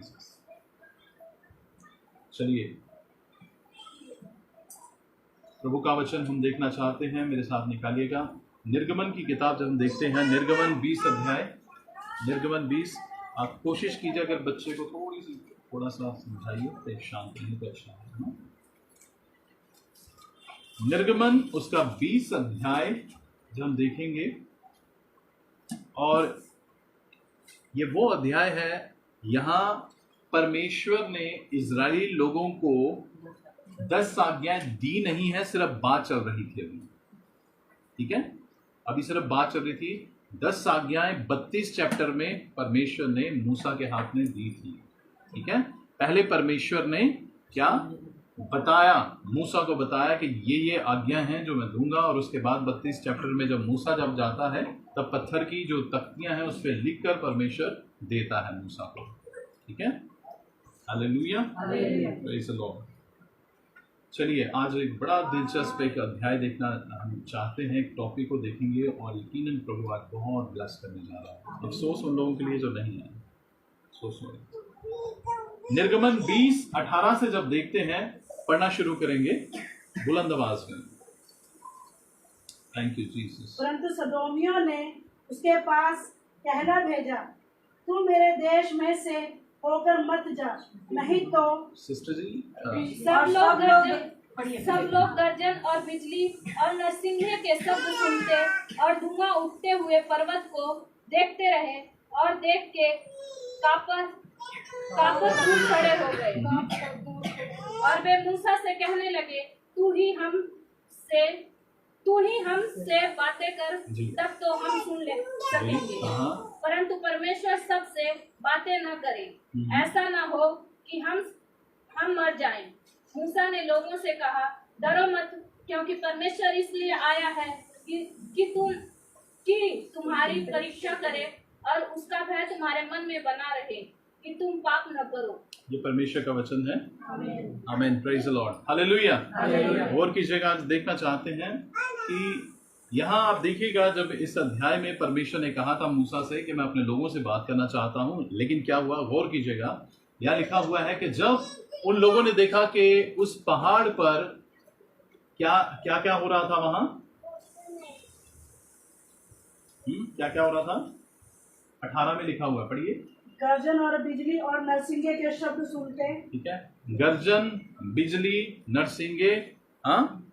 Jesus. चलिए प्रभु का वचन हम देखना चाहते हैं, मेरे साथ निकालिएगा। निर्गमन की किताब जब हम देखते हैं, निर्गमन 20 अध्याय, निर्गमन 20। आप कोशिश कीजिए अगर बच्चे को थोड़ा सा समझाइए तो शांत नहीं तो अच्छा है। निर्गमन उसका 20 अध्याय जब हम देखेंगे, और ये वो अध्याय है यहाँ परमेश्वर ने इजरायली लोगों को 10 आज्ञाएं दी नहीं है, सिर्फ बात चल रही थी अभी। ठीक है, अभी सिर्फ बात चल रही थी। 10 आज्ञाएं 32 चैप्टर में परमेश्वर ने मूसा के हाथ में दी थी। ठीक है, पहले परमेश्वर ने क्या बताया, मूसा को बताया कि ये आज्ञा हैं जो मैं दूंगा, और उसके बाद 32 चैप्टर में जब मूसा जब जाता है तब पत्थर की जो तख्तियां हैं उस पर लिखकर परमेश्वर देता है मूसा को। ठीक है, हालेलुया, प्रेज़ द लॉर्ड। चलिए आज एक बड़ा दिलचस्प एक अध्याय देखना हम चाहते हैं, एक टॉपिक को देखेंगे, और यकीनन प्रभु आज बहुत ब्लेस करने जा रहा है। अफसोस उन लोगों के लिए जो नहीं है, अफसोस हो। निर्गमन 20:18 से जब देखते हैं, पढ़ना शुरू करेंगे बुलंद आवाज में। Thank you Jesus. परंतु सदोमियों ने उसके पास कहला भेजा, तू मेरे देश में से होकर मत जा, नहीं तो सिस्टर जी सब लोग गर्जन और बिजली और नरसिंगे के शब्द सुनते और धुआं उठते हुए पर्वत को देखते रहे, और देख के कापर दूर खड़े हो गए। और वे मूसा से कहने लगे, तू ही हमसे बातें कर, तब तो हम सुन ले सकेंगे, परंतु परमेश्वर सबसे बातें न करे, ऐसा न हो कि हम मर जाएं। मूसा ने लोगों से कहा, डरो मत, क्योंकि परमेश्वर इसलिए आया है कि तुम्हारी परीक्षा करे और उसका भय तुम्हारे मन में बना रहे कि तुम पाप न करो। ये परमेश्वर का वचन है। आमीन, प्रेज द लॉर्ड, हालेलुया। और की जगह आज देखना चाहते हैं कि यहाँ आप देखिएगा, जब इस अध्याय में परमेश्वर ने कहा था मूसा से कि मैं अपने लोगों से बात करना चाहता हूँ, लेकिन क्या हुआ, गौर कीजिएगा। यहाँ लिखा हुआ है कि जब उन लोगों ने देखा कि उस पहाड़ पर क्या क्या क्या हो रहा था, वहां क्या क्या हो रहा था, 18 में लिखा हुआ है, पढ़िए। गर्जन और बिजली और नरसिंगे के शब्द सुनते। ठीक है, गर्जन, बिजली, नरसिंगे, हाँ,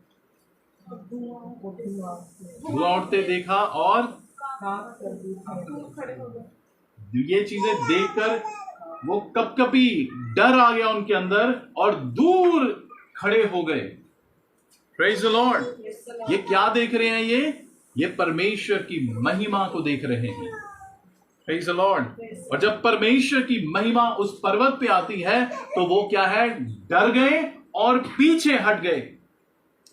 धुआं उठते देखा, और ये चीजें देखकर वो कपकपी डर आ गया उनके अंदर और दूर खड़े हो गए। Praise the Lord. ये क्या देख रहे हैं, ये परमेश्वर की महिमा को देख रहे हैं। Praise the Lord. और जब परमेश्वर की महिमा उस पर्वत पे आती है तो वो क्या है, डर गए और पीछे हट गए।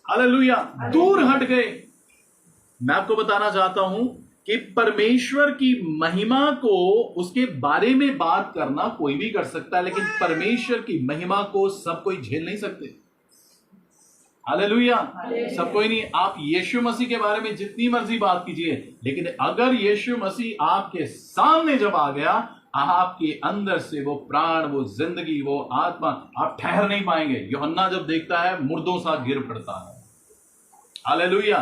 हालेलुया, दूर हट गए। मैं आपको बताना चाहता हूं कि परमेश्वर की महिमा को, उसके बारे में बात करना कोई भी कर सकता है, लेकिन परमेश्वर की महिमा को सब कोई झेल नहीं सकते। हालेलुया, सब कोई नहीं। आप यीशु मसीह के बारे में जितनी मर्जी बात कीजिए, लेकिन अगर यीशु मसीह आपके सामने जब आ गया, आपके अंदर से वो प्राण, वो जिंदगी, वो आत्मा, आप ठहर नहीं पाएंगे। यूहन्ना जब देखता है मुर्दों सा गिर पड़ता है। हालेलुया।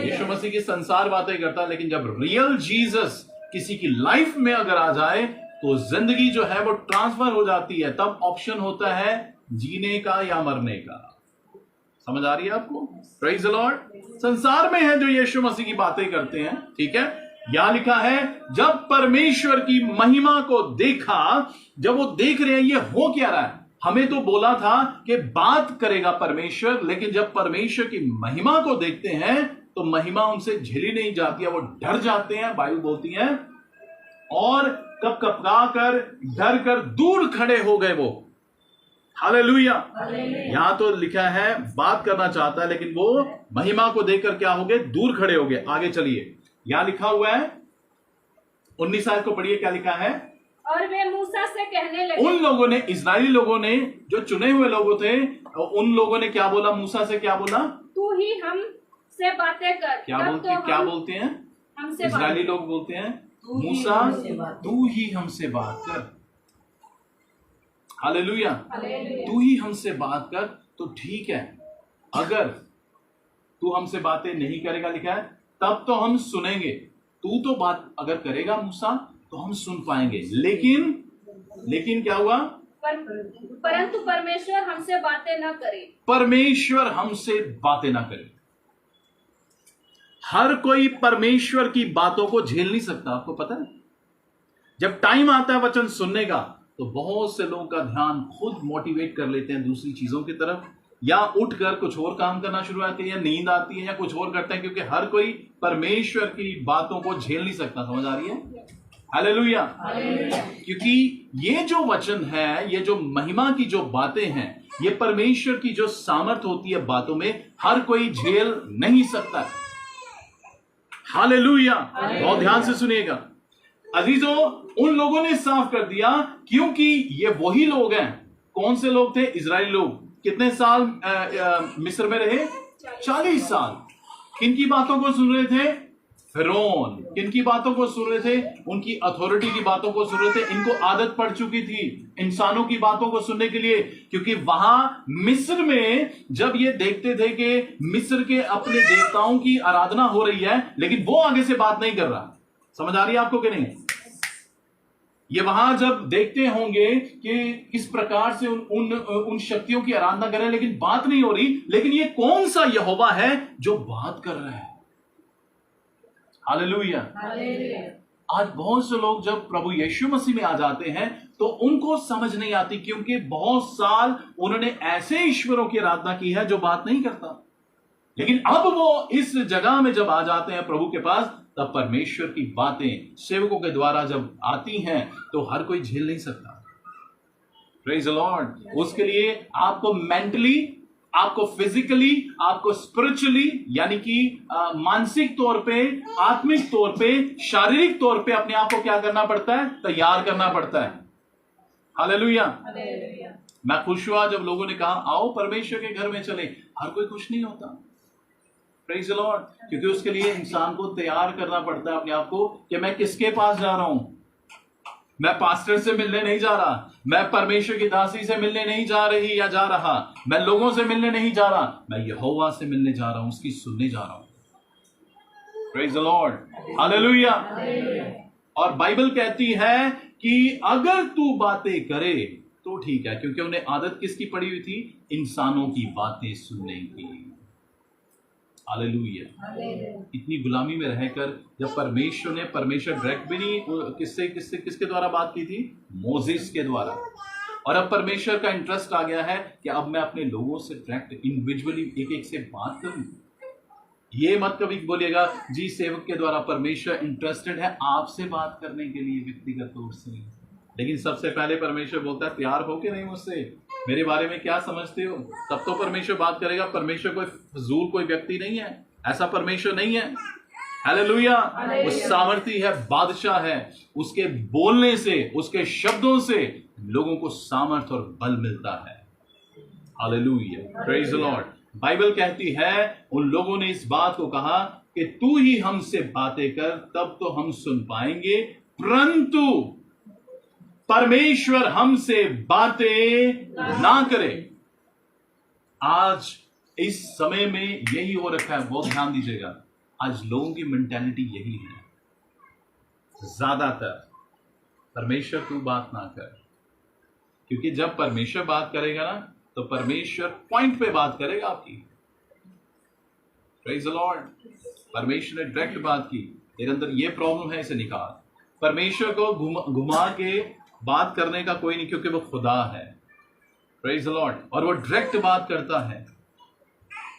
यीशु मसीह की संसार बातें करता है, लेकिन जब रियल जीसस किसी की लाइफ में अगर आ जाए तो जिंदगी जो है वो ट्रांसफर हो जाती है। तब ऑप्शन होता है जीने का या मरने का। समझ आ रही है आपको? Praise the Lord. संसार में है जो यीशु मसीह की बातें करते हैं, ठीक है। यहां लिखा है जब परमेश्वर की महिमा को देखा, जब वो देख रहे हैं ये हो क्या रहा है। हमें तो बोला था कि बात करेगा परमेश्वर, लेकिन जब परमेश्वर की महिमा को देखते हैं तो महिमा उनसे झेली नहीं जाती है, वो डर जाते हैं। बाइबल बोलती है और कपकपा कर, डर कर दूर खड़े हो गए वो। हालेलुया। यहां तो लिखा है बात करना चाहता है, लेकिन वो महिमा को देखकर क्या हो गए, दूर खड़े हो गए। आगे चलिए, यहां लिखा हुआ है 19 आयत को पढ़िए, क्या लिखा है। और वे मूसा से कहने लगे, उन लोगों ने, इस्राएली लोगों ने, जो चुने हुए लोग थे, उन लोगों ने क्या बोला, मूसा से क्या बोला, तू ही हम से बातें कर। क्या बोलते हैं, क्या बोलते हैं, इस्राएली लोग बोलते हैं, मूसा तू ही हमसे बात कर। हालेलुया। तू ही हमसे बात कर तो ठीक है, अगर तू हमसे बातें नहीं करेगा, लिखा है, तब तो हम सुनेंगे। तू तो बात अगर करेगा मूसा तो हम सुन पाएंगे, लेकिन क्या हुआ? परंतु परमेश्वर हमसे बातें न करे। परमेश्वर हमसे बातें ना करे। हर कोई परमेश्वर की बातों को झेल नहीं सकता, आपको पता है। जब टाइम आता है वचन सुनने का तो बहुत से लोगों का ध्यान खुद मोटिवेट कर लेते हैं दूसरी चीजों की तरफ, या उठकर कुछ और काम करना शुरू आते हैं, या नींद आती है, या कुछ और करते हैं, क्योंकि हर कोई परमेश्वर की बातों को झेल नहीं सकता। समझ आ रही है? हालेलुया। क्योंकि ये जो वचन है, ये जो महिमा की जो बातें हैं, ये परमेश्वर की जो सामर्थ होती है बातों में, हर कोई झेल नहीं सकता। हालेलुया। बहुत ध्यान से सुनिएगा अजीजों, उन लोगों ने साफ कर दिया, क्योंकि ये वही लोग हैं। कौन से लोग थे? इजराइली लोग। कितने साल मिस्र में रहे? 40 साल। किनकी बातों को सुन रहे थे? फिरौन। किनकी बातों को सुन रहे थे? उनकी अथॉरिटी की बातों को सुन रहे थे। इनको आदत पड़ चुकी थी इंसानों की बातों को सुनने के लिए, क्योंकि वहां मिस्र में जब ये देखते थे कि मिस्र के अपने देवताओं की आराधना हो रही है, लेकिन वो आगे से बात नहीं कर रहा। समझ आ रही है आपको कि नहीं? ये वहां जब देखते होंगे कि किस प्रकार से उन शक्तियों की आराधना कर रहे हैं, लेकिन बात नहीं हो रही, लेकिन ये कौन सा यहोवा है जो बात कर रहा है? हालेलुया। आज बहुत से लोग जब प्रभु यीशु मसीह में आ जाते हैं तो उनको समझ नहीं आती, क्योंकि बहुत साल उन्होंने ऐसे ईश्वरों की आराधना की है जो बात नहीं करता। लेकिन अब वो इस जगह में जब आ जाते हैं प्रभु के पास, तब परमेश्वर की बातें सेवकों के द्वारा जब आती हैं तो हर कोई झेल नहीं सकता। Praise the Lord. उसके लिए आपको मेंटली, आपको फिजिकली, आपको स्पिरिचुअली, यानी कि मानसिक तौर पे, आत्मिक तौर पे, शारीरिक तौर पे अपने आप को क्या करना पड़ता है? तैयार करना पड़ता है। हालेलुया। मैं खुश हुआ जब लोगों ने कहा आओ परमेश्वर के घर में चले। हर कोई खुश नहीं होता। Praise the Lord. क्योंकि उसके लिए इंसान को तैयार करना पड़ता है अपने आप को कि मैं किसके पास जा रहा हूं। मैं पास्टर से मिलने नहीं जा रहा, मैं परमेश्वर की दासी से मिलने नहीं जा रही या जा रहा, मैं लोगों से मिलने नहीं जा रहा, मैं यहोवा से मिलने जा रहा हूं, उसकी सुनने जा रहा हूं। Praise the Lord. हालेलुया। और बाइबल कहती है कि अगर तू बातें करे तो ठीक है, क्योंकि उन्हें आदत किसकी पड़ी हुई थी? इंसानों की बातें सुनने की। हालेलुया। इतनी गुलामी में रहकर जब परमेश्वर डायरेक्ट भी नहीं, किसके द्वारा बात की थी? मोसेस के द्वारा। और अब परमेश्वर का इंटरेस्ट आ गया है कि अब मैं अपने लोगों से डायरेक्ट इंडिविजुअली एक एक से बात करूं। ये मत कभी बोलिएगा जी सेवक के द्वारा परमेश्वर इंटरेस्टेड है आपसे बात करने के लिए व्यक्तिगत तौर से, लेकिन सबसे पहले परमेश्वर बोलता है तैयार हो के नहीं मुझसे, मेरे बारे में क्या समझते हो, तब तो परमेश्वर बात करेगा। परमेश्वर कोई फजूल कोई व्यक्ति नहीं है, ऐसा परमेश्वर नहीं है। हालेलुया। वो सामर्थी है, बादशाह है। उसके बोलने से, उसके शब्दों से लोगों को सामर्थ और बल मिलता है। Hallelujah. Praise the Lord. Bible कहती है उन लोगों ने इस बात को कहा कि तू ही हमसे बातें कर तब तो हम सुन पाएंगे, परंतु परमेश्वर हमसे बातें ना करे। आज इस समय में यही हो रखा है, बहुत ध्यान दीजिएगा। आज लोगों की मेंटालिटी यही है, ज्यादातर परमेश्वर तू बात ना कर, क्योंकि जब परमेश्वर बात करेगा ना तो परमेश्वर पॉइंट पे बात करेगा आपकी। Praise the Lord. परमेश्वर ने डायरेक्ट बात की, तेरे अंदर ये प्रॉब्लम है, इसे निकाल। परमेश्वर को घुमा के बात करने का कोई नहीं, क्योंकि वो खुदा है। Praise the Lord. और वो डायरेक्ट बात करता है।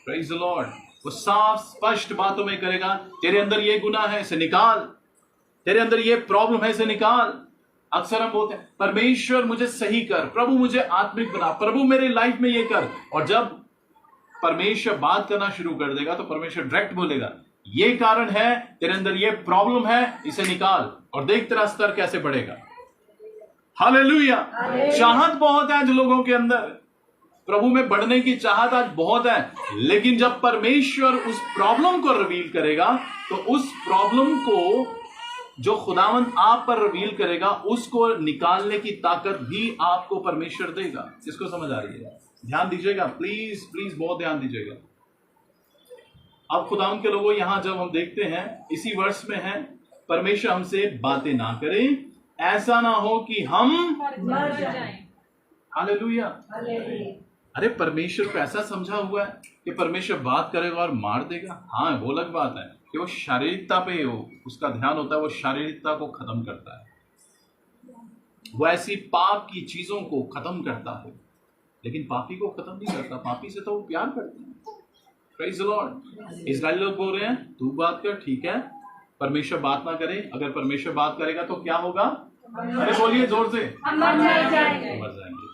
Praise the Lord. वो साफ स्पष्ट बातों में करेगा, तेरे अंदर ये गुनाह है, इसे निकाल। तेरे अंदर ये प्रॉब्लम है, इसे निकाल। अक्सर हम बोलते हैं परमेश्वर मुझे सही कर, प्रभु मुझे आत्मिक बना, प्रभु मेरे लाइफ में ये कर। और जब परमेश्वर बात करना शुरू कर देगा तो परमेश्वर डायरेक्ट बोलेगा ये कारण है, तेरे अंदर ये प्रॉब्लम है, इसे निकाल, और देख तेरा स्तर कैसे बढ़ेगा। हालेलुया। चाहत बहुत है आज लोगों के अंदर, प्रभु में बढ़ने की चाहत आज बहुत है, लेकिन जब परमेश्वर उस प्रॉब्लम को रिवील करेगा तो उस प्रॉब्लम को जो खुदावंद आप पर रिवील करेगा उसको निकालने की ताकत भी आपको परमेश्वर देगा। इसको समझ आ रही है? ध्यान दीजिएगा, प्लीज प्लीज बहुत ध्यान दीजिएगा। अब खुदावंद के लोगों, यहां जब हम देखते हैं इसी वर्ष में है, परमेश्वर हमसे बातें ना करें, ऐसा ना हो कि हम मर जाएं। हालेलुया। अरे परमेश्वर को ऐसा समझा हुआ है कि परमेश्वर बात करेगा और मार देगा? हाँ, वो अलग बात है कि वो शारीरिकता पे उसका ध्यान होता है, वो शारीरिकता को खत्म करता है, वो ऐसी पाप की चीजों को खत्म करता है, लेकिन पापी को खत्म नहीं करता। पापी से तो वो प्यार करते हैं। Praise the Lord. इस्राएल लोग बोल रहे हैं तू बात कर, ठीक है, परमेश्वर बात ना करे। अगर परमेश्वर बात करेगा तो क्या होगा? अरे बोलिए जोर से, हम मर जाएंगे। मर जाएंगे।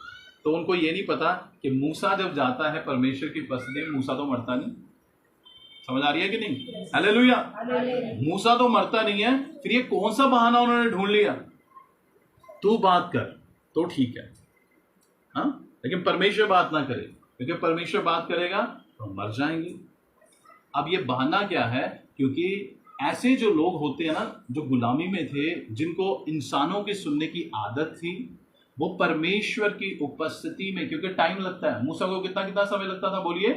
तो उनको ये नहीं पता कि मूसा जब जाता है परमेश्वर की उपस्थिति में, मूसा तो मरता नहीं। समझ आ रही है कि नहीं? हालेलुया। मूसा तो मरता नहीं है। फिर ये कौन सा बहाना उन्होंने ढूंढ लिया? तू बात कर तो ठीक है, हाँ, लेकिन परमेश्वर बात ना करे, क्योंकि परमेश्वर बात करेगा तो मर जाएंगे। अब ये बहाना क्या है? क्योंकि ऐसे जो लोग होते हैं ना, जो गुलामी में थे, जिनको इंसानों की सुनने की आदत थी, वो परमेश्वर की उपस्थिति में, क्योंकि टाइम लगता है। मूसा को कितना कितना समय लगता था? बोलिए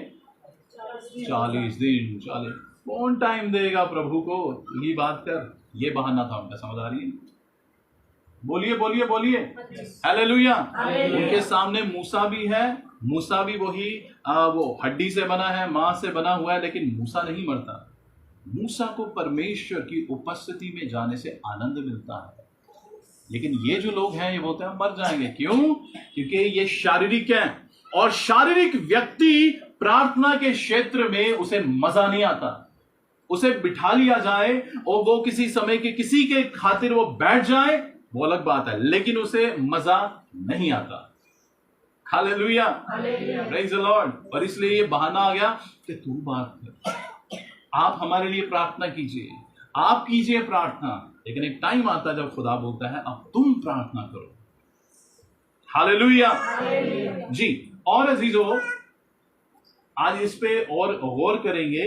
40 दिन। 40 कौन टाइम देगा प्रभु को? ये बात कर, ये बहाना था उनका। समझ आ रही है? बोलिए बोलिए बोलिए, हालेलुया। उनके सामने मूसा भी है, मूसा भी वही वो हड्डी से बना है, मां से बना हुआ है, लेकिन मूसा नहीं मरता। मूसा को परमेश्वर की उपस्थिति में जाने से आनंद मिलता है, लेकिन ये जो लोग हैं ये बोलते हैं मर जाएंगे। क्यों? क्योंकि ये शारीरिक है, और शारीरिक व्यक्ति प्रार्थना के क्षेत्र में उसे मजा नहीं आता। उसे बिठा लिया जाए और वो किसी समय के किसी के खातिर वो बैठ जाए, वो अलग बात है, लेकिन उसे मजा नहीं आता। Hallelujah, praise the Lord. और इसलिए ये बहाना आ गया कि तू बात कर, आप हमारे लिए प्रार्थना कीजिए, आप कीजिए प्रार्थना। लेकिन एक टाइम आता है जब खुदा बोलता है अब तुम प्रार्थना करो। हालेलुया जी। और अजीजों, आज इस पे और गौर करेंगे।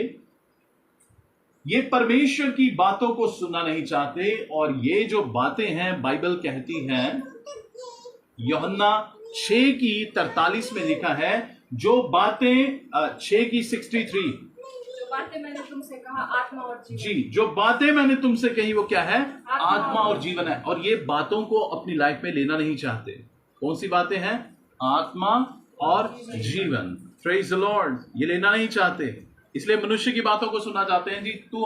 ये परमेश्वर की बातों को सुनना नहीं चाहते, और ये जो बातें हैं बाइबल कहती हैं, यूहन्ना 6 की 43 में लिखा है, जो बातें 6 की 63, जो बातें मैंने तुमसे कहा आत्मा और जीवन। जी, जो बातें मैंने तुमसे कही वो क्या है? आत्मा और जीवन है। और ये बातों को अपनी लाइफ में लेना नहीं चाहते। कौन सी बातें हैं? आत्मा और जीवन। Praise the Lord. ये लेना नहीं चाहते, इसलिए मनुष्य की बातों को सुनना चाहते हैं। जी तू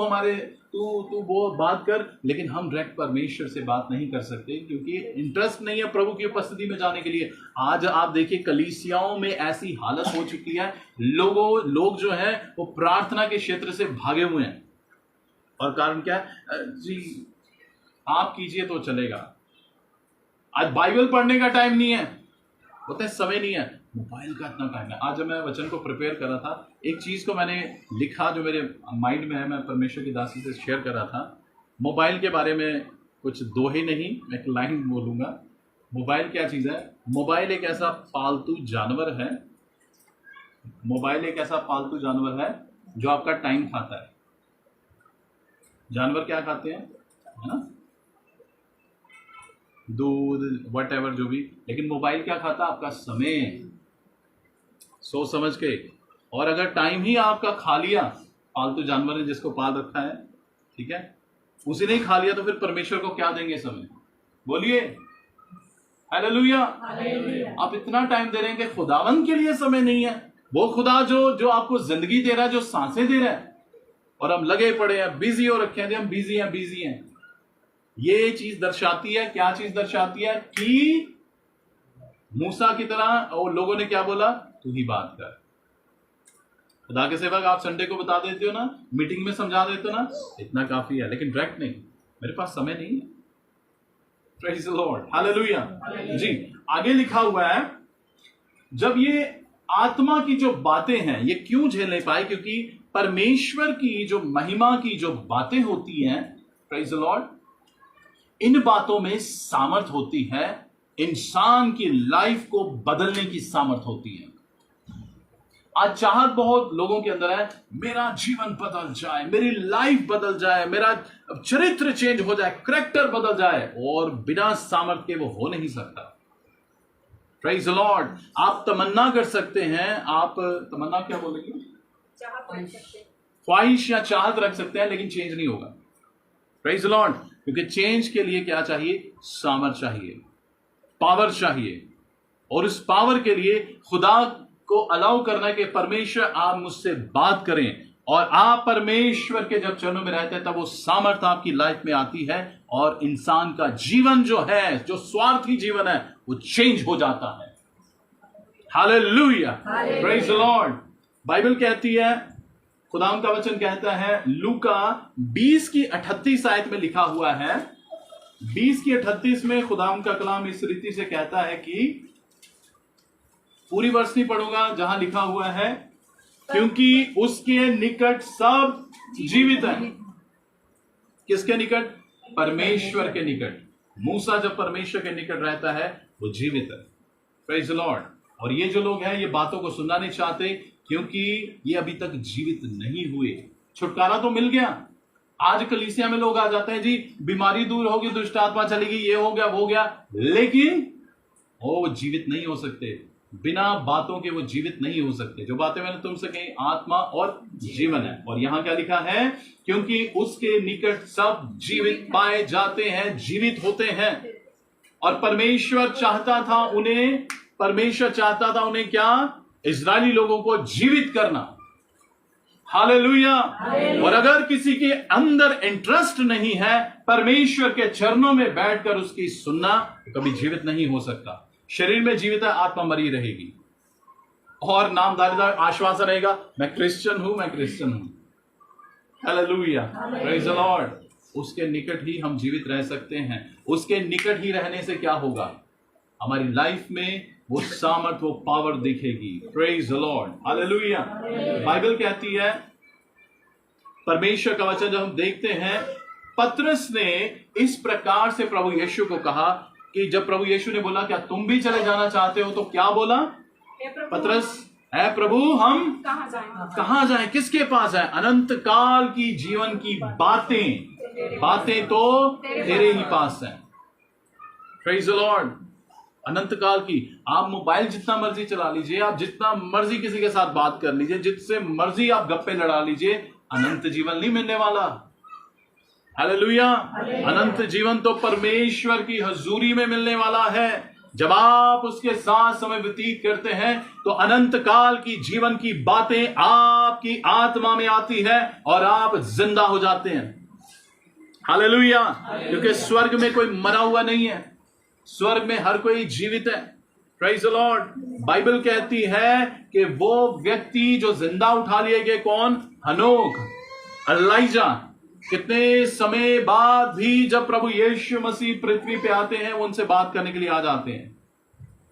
वो बात कर, लेकिन हम डायरेक्ट परमेश्वर से बात नहीं कर सकते, क्योंकि इंटरेस्ट नहीं है प्रभु की उपस्थिति में जाने के लिए। आज आप देखिए कलीसियाओं में ऐसी हालत हो चुकी है, लोग जो है वो प्रार्थना के क्षेत्र से भागे हुए हैं। और कारण क्या है? जी आप कीजिए तो चलेगा। आज बाइबल पढ़ने का टाइम नहीं है, बोलते हैं समय नहीं है, मोबाइल का इतना टाइम है। आज जब मैं वचन को प्रिपेयर कर रहा था, एक चीज को मैंने लिखा जो मेरे माइंड में है, मैं परमेश्वर की दासी से शेयर कर रहा था। मोबाइल के बारे में कुछ दो ही नहीं, मैं एक लाइन बोलूंगा। मोबाइल क्या चीज है? मोबाइल एक ऐसा पालतू जानवर है, मोबाइल एक ऐसा पालतू जानवर है जो आपका टाइम खाता है। जानवर क्या खाते हैं, है ना? दूध, व्हाटएवर जो भी, लेकिन मोबाइल क्या खाता? आपका समय। सोच समझ के। और अगर टाइम ही आपका खा लिया पालतू जानवर ने जिसको पाल रखा है, ठीक है, उसी ने खा लिया, तो फिर परमेश्वर को क्या देंगे समय? बोलिए हालेलुया। आप इतना टाइम दे रहे हैं कि खुदावंद के लिए समय नहीं है। वो खुदा जो आपको जिंदगी दे रहा है, जो सांसें दे रहा है, और हम लगे पड़े हैं, बिजी हो रखे हैं, हम बिजी हैं। ये चीज दर्शाती है, क्या चीज दर्शाती है? कि मूसा की तरह और लोगों ने क्या बोला? तू ही बात कर। खुदा के सेवक, आप संडे को बता देते हो ना, मीटिंग में समझा देते हो ना, इतना काफी है, लेकिन डायरेक्ट नहीं, मेरे पास समय नहीं है। प्रेज़ द लॉर्ड, हालेलुया जी। आगे लिखा हुआ है, जब ये आत्मा की जो बातें हैं ये क्यों झेल नहीं पाए? क्योंकि परमेश्वर की जो महिमा की जो बातें होती हैं, प्रेज़ द लॉर्ड, इन बातों में सामर्थ होती है, इंसान की लाइफ को बदलने की सामर्थ होती है। आज चाहत बहुत लोगों के अंदर है, मेरा जीवन बदल जाए, मेरी लाइफ बदल जाए, मेरा चरित्र चेंज हो जाए, करैक्टर बदल जाए, और बिना सामर्थ्य के वो हो नहीं सकता। Praise the Lord. आप तमन्ना कर सकते हैं, आप तमन्ना क्या बोलेंगे, ख्वाहिश या चाहत रख सकते हैं, लेकिन चेंज नहीं होगा। Praise the Lord. क्योंकि चेंज के लिए क्या चाहिए, सामर्थ चाहिए, पावर चाहिए, और उस पावर के लिए खुदा को अलाउ करना कि परमेश्वर आप मुझसे बात करें, और आप परमेश्वर के जब चरणों में रहते हैं तब वो सामर्थ आपकी लाइफ में आती है, और इंसान का जीवन जो है, जो स्वार्थी जीवन है, वो चेंज हो जाता है। Hallelujah, praise the Lord. Bible कहती है, खुदाम का वचन कहता है, लूका 20 की 38 आयत में लिखा हुआ है, 20 की 38 में खुदाम का कलाम इस रीति से कहता है कि, पूरी वर्ष नहीं पढ़ूंगा, जहां लिखा हुआ है, क्योंकि उसके निकट सब जीवित हैं। किसके निकट, परमेश्वर के निकट। मूसा जब परमेश्वर के निकट रहता है वो जीवित है। Praise the Lord. और ये जो लोग हैं ये बातों को सुनना नहीं चाहते, क्योंकि ये अभी तक जीवित नहीं हुए। छुटकारा तो मिल गया, आज कलीसिया में लोग आ जाते हैं, जी बीमारी दूर होगी, दुष्ट आत्मा चलेगी, ये हो गया वो हो गया, लेकिन वो जीवित नहीं हो सकते। बिना बातों के वो जीवित नहीं हो सकते। जो बातें मैंने तुमसे कही आत्मा और जीवन है। और यहां क्या लिखा है, क्योंकि उसके निकट सब जीवित पाए जाते हैं, जीवित होते हैं। और परमेश्वर चाहता था उन्हें क्या, इजरायली लोगों को जीवित करना। हालेलुया। और अगर किसी के अंदर इंटरेस्ट नहीं है परमेश्वर के चरणों में बैठकर उसकी सुनना, तो कभी जीवित नहीं हो सकता। शरीर में जीवित है, आत्मा मरी रहेगी, और नामधारीदार आश्वासन रहेगा, मैं क्रिश्चियन हूं, मैं क्रिश्चियन हूं। Hallelujah, praise the Lord. उसके निकट ही हम जीवित रह सकते हैं। उसके निकट ही रहने से क्या होगा, हमारी लाइफ में वो सामर्थ, वो पावर दिखेगी। Praise the Lord, hallelujah. Bible कहती है, परमेश्वर का वचन जब हम देखते हैं, पतरस ने इस प्रकार से प्रभु यीशु को कहा कि जब प्रभु यीशु ने बोला, क्या तुम भी चले जाना चाहते हो, तो क्या बोला पतरस, है प्रभु हम कहां जाएं, किसके पास जाएं? अनंत काल की जीवन की बातें तो तेरे ही पास हैं। Praise the Lord. अनंत काल की, आप मोबाइल जितना मर्जी चला लीजिए, आप जितना मर्जी किसी के साथ बात कर लीजिए, जिससे मर्जी आप गप्पे लड़ा लीजिए, अनंत जीवन नहीं मिलने वाला। हालेलुया। अनंत जीवन तो परमेश्वर की हजूरी में मिलने वाला है। जब आप उसके साथ समय व्यतीत करते हैं तो अनंत काल की जीवन की बातें आपकी आत्मा में आती है और आप जिंदा हो जाते हैं। हालेलुया। क्योंकि स्वर्ग में कोई मरा हुआ नहीं है, स्वर्ग में हर कोई जीवित है। Praise the Lord. बाइबल कहती है कि वो व्यक्ति जो जिंदा उठा लिए गए, कौन? हनोक, एलाइजा, कितने समय बाद भी जब प्रभु यीशु मसीह पृथ्वी पे आते हैं वो उनसे बात करने के लिए आ जाते हैं।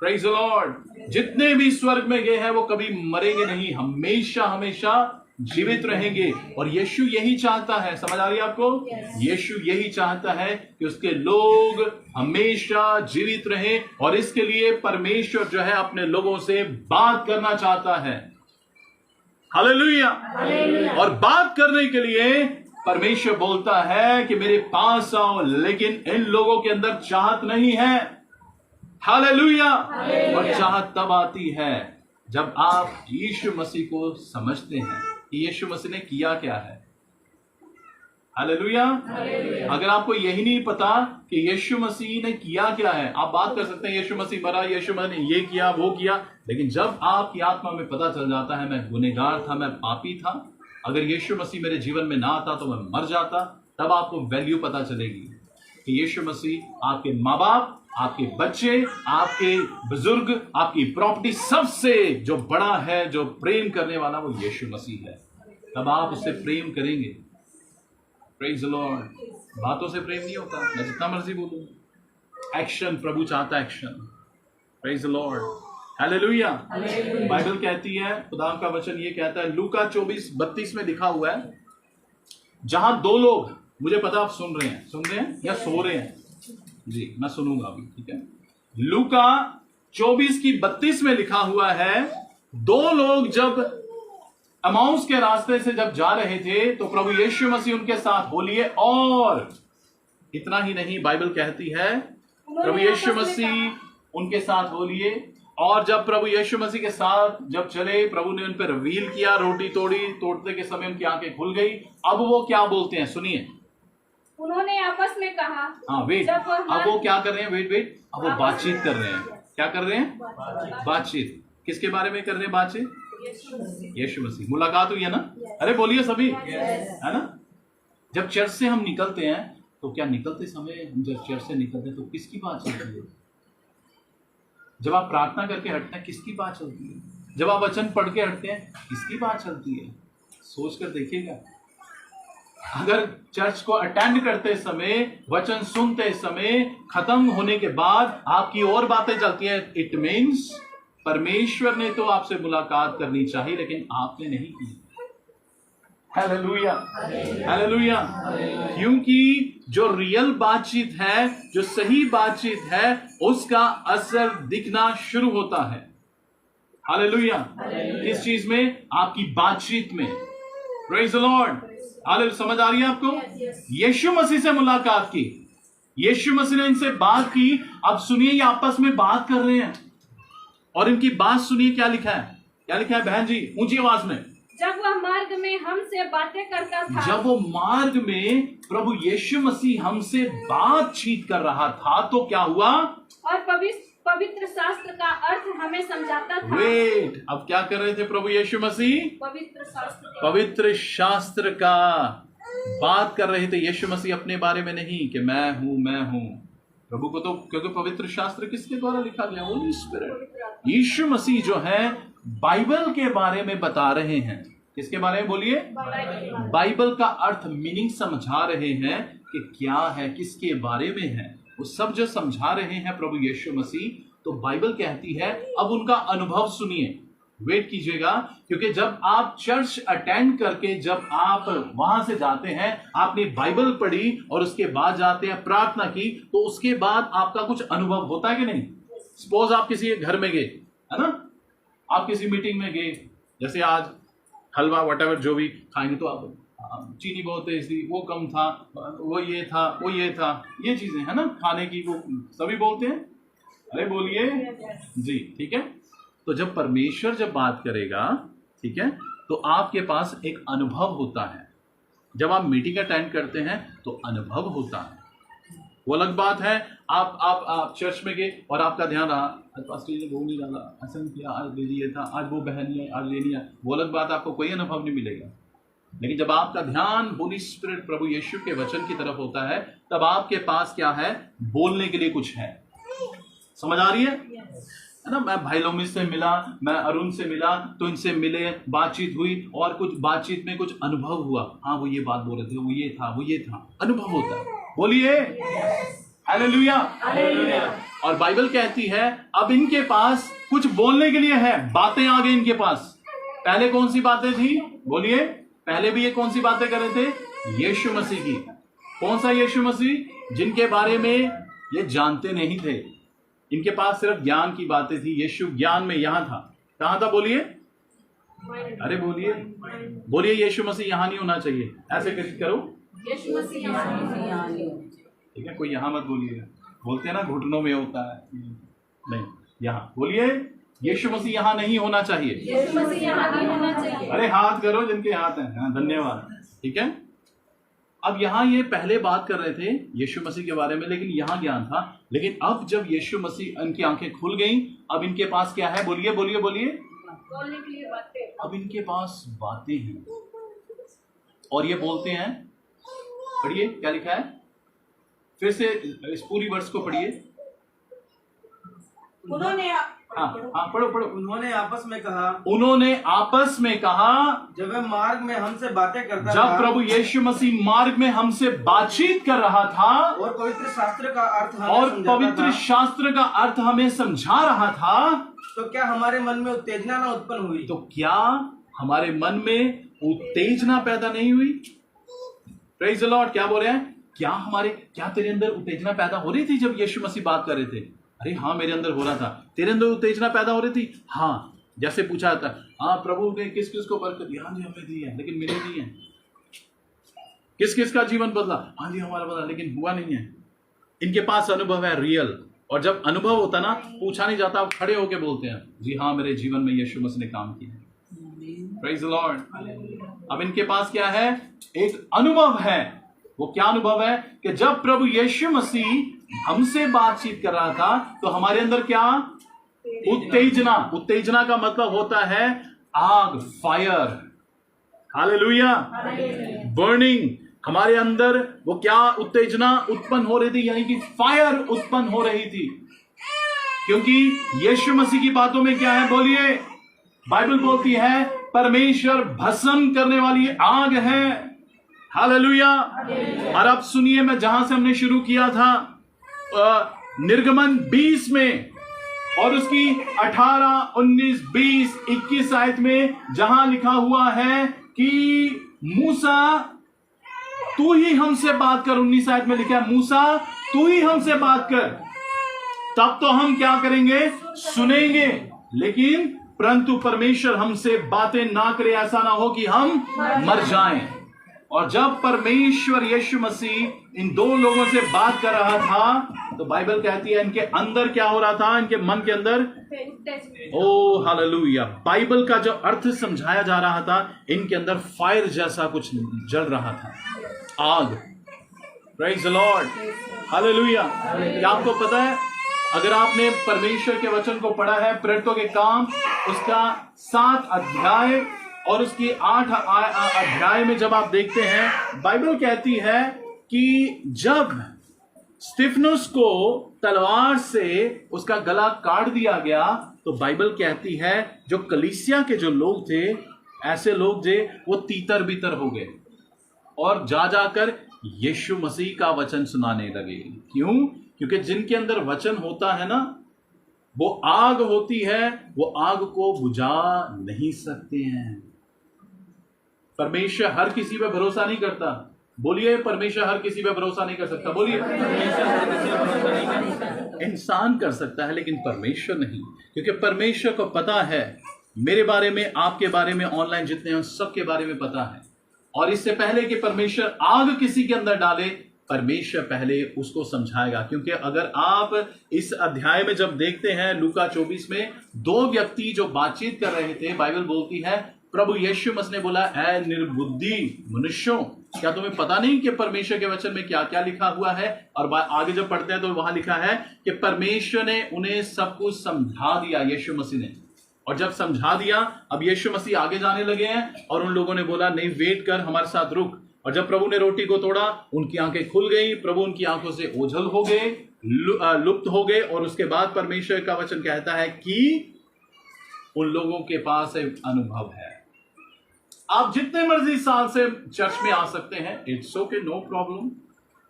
Praise the Lord. जितने भी स्वर्ग में गए हैं वो कभी मरेंगे नहीं, हमेशा हमेशा जीवित रहेंगे। और यीशु यही चाहता है, समझ आ रही है आपको? यीशु यही चाहता है कि उसके लोग हमेशा जीवित रहें, और इसके लिए परमेश्वर जो है अपने लोगों से बात करना चाहता है। हालेलुया। और बात करने के लिए परमेश्वर बोलता है कि मेरे पास आओ, लेकिन इन लोगों के अंदर चाहत नहीं है। हालेलुया। और चाहत तब आती है जब आप यीशु मसीह को समझते हैं कि यीशु मसीह ने किया क्या है। हालेलुया। अगर आपको यही नहीं पता कि यीशु मसीह ने किया क्या है, आप बात कर सकते हैं यीशु मसीह मरा, यीशु मसीह ने ये किया वो किया, लेकिन जब आपकी आत्मा में पता चल जाता है मैं गुनहगार था, मैं पापी था, अगर यीशु मसीह मेरे जीवन में ना आता तो मैं मर जाता, तब आपको वैल्यू पता चलेगी कि यीशु मसीह आपके माँ बाप, आपके बच्चे, आपके बुजुर्ग, आपकी प्रॉपर्टी, सबसे जो बड़ा है, जो प्रेम करने वाला, वो यीशु मसीह है। तब आप उससे प्रेम करेंगे। Praise the Lord. बातों से प्रेम नहीं होता, मैं जितना मर्जी बोलूं, एक्शन, प्रभु चाहता है action. Praise the Lord. Hallelujah. Bible कहती है, खुदा का वचन ये कहता है, लूका 24:32 में लिखा हुआ है, जहां दो लोग, मुझे पता आप सुन रहे हैं या सो रहे हैं जी, मैं सुनूंगा अभी, ठीक है। लूका 24:32 में लिखा हुआ है, दो लोग जब अमाउस के रास्ते से जब जा रहे थे तो प्रभु यीशु मसीह उनके साथ हो लिए, और इतना ही नहीं, बाइबल कहती है प्रभु यीशु मसीह उनके साथ हो लिए, और जब प्रभु यीशु मसीह के साथ जब चले, प्रभु ने उन पर रिवील किया, रोटी तोड़ते के समय उनकी आंखें खुल गई। अब वो क्या बोलते हैं, सुनिए। उन्होंने आपस में कहा, हाँ वेट, अब वो क्या कर रहे हैं, वेट, अब वो बातचीत कर रहे हैं। क्या कर रहे हैं? बातचीत। किसके बारे में कर रहे हैं बातचीत? यीशु मसीह। मुलाकात हुई है ना? अरे बोलिए सभी, है ना? जब चर्च से हम निकलते हैं तो क्या निकलते समय हम जब चर्च से निकलते हैं तो किसकी बात चलती है? जब आप प्रार्थना करके हटते हैं किसकी बात चलती है? जब आप वचन पढ़ के हटते हैं किसकी बात चलती है? सोच कर देखिएगा। अगर चर्च को अटेंड करते समय, वचन सुनते समय, खत्म होने के बाद आपकी और बातें चलती हैं, इट मीन्स परमेश्वर ने तो आपसे मुलाकात करनी चाहिए लेकिन आपने नहीं की। Hallelujah, hallelujah. क्योंकि जो रियल बातचीत है, जो सही बातचीत है, उसका असर दिखना शुरू होता है। हालेलुया। किस चीज में? आपकी बातचीत में। Praise the Lord. हालेलुया। समझ आ रही है आपको? यीशु मसीह से मुलाकात की, यीशु मसीह ने इनसे बात की। अब सुनिए, ये आपस में बात कर रहे हैं और इनकी बात सुनिए। क्या लिखा है? क्या लिखा है बहन जी? ऊंची आवाज में। जब वह मार्ग में हमसे बातें करता था, जब वो मार्ग में प्रभु यीशु मसीह हमसे बातचीत कर रहा था तो क्या हुआ? और पवित्र शास्त्र का अर्थ हमें समझाता था। वेट, अब क्या कर रहे थे प्रभु यीशु मसीह? पवित्र शास्त्र का बात कर रहे थे। यीशु मसीह अपने बारे में नहीं कि मैं हूं। प्रभु को तो, क्योंकि पवित्र शास्त्र किसके द्वारा लिखा गया? होली स्पिरिट। यीशु मसीह जो है बाइबल के बारे में बता रहे हैं। किसके बारे में बोलिए? बाइबल का अर्थ, मीनिंग समझा रहे हैं कि क्या है, किसके बारे में है, वो सब जो समझा रहे हैं प्रभु यीशु मसीह। तो बाइबल कहती है, अब उनका अनुभव सुनिए। वेट कीजिएगा, क्योंकि जब आप चर्च अटेंड करके जब आप वहां से जाते हैं, आपने बाइबल पढ़ी और उसके बाद जाते हैं प्रार्थना की, तो उसके बाद आपका कुछ अनुभव होता है कि नहीं? सपोज आप किसी घर में गए, है ना, आप किसी मीटिंग में गए, जैसे आज हलवा वटेवर जो भी खाएंगे तो आप चीनी बहुत तेज थी, वो कम था, वो ये था, ये चीजें है ना खाने की, वो सभी बोलते हैं। अरे बोलिए जी, ठीक है। तो जब परमेश्वर जब बात करेगा, ठीक है, तो आपके पास एक अनुभव होता है। जब आप मीटिंग अटेंड करते हैं तो अनुभव होता है। वो अलग बात है, आप चर्च में गए और आपका ध्यान रहा, आज पास्टर जी ने वो नहीं डाला, ऐसा नहीं किया, आज ले लिया था, आज वो बहन नहीं है, आज ले लिया। वो अलग बात, आपको कोई अनुभव नहीं मिलेगा। लेकिन जब आपका ध्यान होली स्पिरिट प्रभु यीशु के वचन की तरफ होता है, तब आपके पास क्या है? बोलने के लिए कुछ है। समझ आ रही है ना? मैं भाई लोग से मिला, मैं अरुण से मिला, तो इनसे मिले, बातचीत हुई, और कुछ बातचीत में कुछ अनुभव हुआ। हाँ, वो ये बात बोल रहे थे, वो ये था, अनुभव होता है। बोलिए हालेलुया, हालेलुया। और बाइबल कहती है अब इनके पास कुछ बोलने के लिए है, बातें आ गई इनके पास। पहले कौन सी बातें थी? बोलिए, पहले भी ये कौन सी बातें कर रहे थे? यीशु मसीह की। कौन सा यीशु मसीह? जिनके बारे में ये जानते नहीं थे, इनके पास सिर्फ ज्ञान की बातें थी। यीशु ज्ञान में यहां था। कहां था? बोलिए, अरे बोलिए यीशु मसीह यहां नहीं होना चाहिए। ऐसे करो, यीशु मसीह यहाँ नहीं। ठीक है, कोई यहां मत बोलिएगा। बोलते हैं ना घुटनों में होता है, नहीं, यहां बोलिए यीशु मसीह यहां नहीं होना चाहिए। यीशु मसीह यहाँ नहीं होना चाहिए। अरे हाथ करो जिनके हाथ हैं। हाँ, धन्यवाद। ठीक है, अब यहाँ ये पहले बात कर रहे थे यीशु मसीह के बारे में, लेकिन यहाँ ज्ञान था। लेकिन अब जब यीशु मसीह, इनकी आंखें खुल गई, अब इनके पास क्या है? बोलिए बोलिए बोलिए। बोलने के लिए बातें। अब इनके पास बातें हैं और ये बोलते हैं। पढ़िए क्या लिखा है, फिर से इस पूरी वर्ष को पढ़िए। पढ़ो। उन्होंने आपस में कहा, जब वह मार्ग में हमसे बातें करता था, जब प्रभु यीशु मसीह मार्ग में हमसे बातचीत कर रहा था और पवित्र शास्त्र का अर्थ हमें समझा रहा था, तो क्या हमारे मन में उत्तेजना न उत्पन्न हुई? तो क्या हमारे मन में उत्तेजना पैदा नहीं हुई? Praise the Lord. क्या बोल रहे हैं? क्या तेरे अंदर उत्तेजना पैदा हो रही थी जब यीशु मसीह बात कर रहे थे? अरे हाँ, मेरे अंदर हो रहा था। तेरे अंदर उत्तेजना पैदा हो रही थी? हाँ। जैसे पूछा जाता है, हाँ प्रभु ने किस किस को बरकत दी? हाँ जी हमें दी है, लेकिन मिले नहीं है। किस किस का जीवन बदला? हाँ जी हमारा बदला, लेकिन हुआ नहीं है। इनके पास अनुभव है रियल, और जब अनुभव होता ना, पूछा नहीं जाता, आप खड़े होके बोलते हैं, जी हाँ मेरे जीवन में यीशु मसीह ने काम किया। Praise the Lord. अब इनके पास क्या है? एक अनुभव है। वो क्या अनुभव है? कि जब प्रभु यीशु मसीह हमसे बातचीत कर रहा था तो हमारे अंदर क्या? उत्तेजना। उत्तेजना का मतलब होता है आग, फायर। Hallelujah, burning. हमारे अंदर वो क्या उत्तेजना उत्पन्न हो रही थी? यानी कि फायर उत्पन्न हो रही थी, क्योंकि यीशु मसीह की बातों में क्या है? बोलिए। बाइबल बोलती है परमेश्वर भस्म करने वाली आग है। हालेलुया। और अब सुनिए, मैं जहां से हमने शुरू किया था, निर्गमन 20 में और उसकी 18, 19, 20, 21 आयत में जहां लिखा हुआ है कि मूसा तू ही हमसे बात कर। 19 आयत में लिखा है मूसा तू ही हमसे बात कर, तब तो हम क्या करेंगे? सुनेंगे। लेकिन परंतु परमेश्वर हमसे बातें ना करे, ऐसा ना हो कि हम मर जाएं। और जब परमेश्वर यीशु मसीह इन दो लोगों से बात कर रहा था तो बाइबल कहती है इनके अंदर क्या हो रहा था? इनके मन के अंदर, ओ हालेलुया, बाइबल का जो अर्थ समझाया जा रहा था, इनके अंदर फायर जैसा कुछ जल रहा था, आग। Praise the Lord, hallelujah. क्या आपको पता है, अगर आपने परमेश्वर के वचन को पढ़ा है, प्रेरितों के काम उसका 7 अध्याय और उसकी 8 अध्याय में जब आप देखते हैं, बाइबल कहती है कि जब स्तिफनुस को तलवार से उसका गला काट दिया गया, तो बाइबल कहती है जो कलीसिया के जो लोग थे, ऐसे लोग थे, वो तीतर बीतर हो गए और जा जाकर यीशु मसीह का वचन सुनाने लगे। क्यों? क्योंकि जिनके अंदर वचन होता है ना, वो आग होती है, वो आग को बुझा नहीं सकते हैं। परमेश्वर हर किसी पे भरोसा नहीं करता। बोलिए, परमेश्वर हर किसी पे भरोसा नहीं कर सकता। बोलिए, इंसान कर सकता है लेकिन परमेश्वर नहीं, क्योंकि परमेश्वर को पता है, मेरे बारे में, आपके बारे में, ऑनलाइन जितने हैं सबके बारे में पता है। और इससे पहले कि परमेश्वर आग किसी के अंदर डाले, परमेश्वर पहले उसको समझाएगा। क्योंकि अगर आप इस अध्याय में जब देखते हैं लूका 24 में, 2 व्यक्ति जो बातचीत कर रहे थे, बाइबल बोलती है प्रभु यीशु मसीह ने बोला, ऐ निर्बुद्धि मनुष्यों, क्या तुम्हें पता नहीं कि परमेश्वर के वचन में क्या क्या लिखा हुआ है? और आगे जब पढ़ते हैं तो वहां लिखा है कि परमेश्वर ने उन्हें सब कुछ समझा दिया, यीशु मसीह ने। और जब समझा दिया, अब यीशु मसीह आगे जाने लगे हैं और उन लोगों ने बोला, नहीं वेट कर, हमारे साथ रुक। और जब प्रभु ने रोटी को तोड़ा, उनकी आंखें खुल गई, प्रभु उनकी आंखों से ओझल हो गए, लुप्त हो गए। और उसके बाद परमेश्वर का वचन कहता है कि उन लोगों के पास एक अनुभव है। आप जितने मर्जी साल से चर्च में आ सकते हैं, इट्स ओके, नो प्रॉब्लम।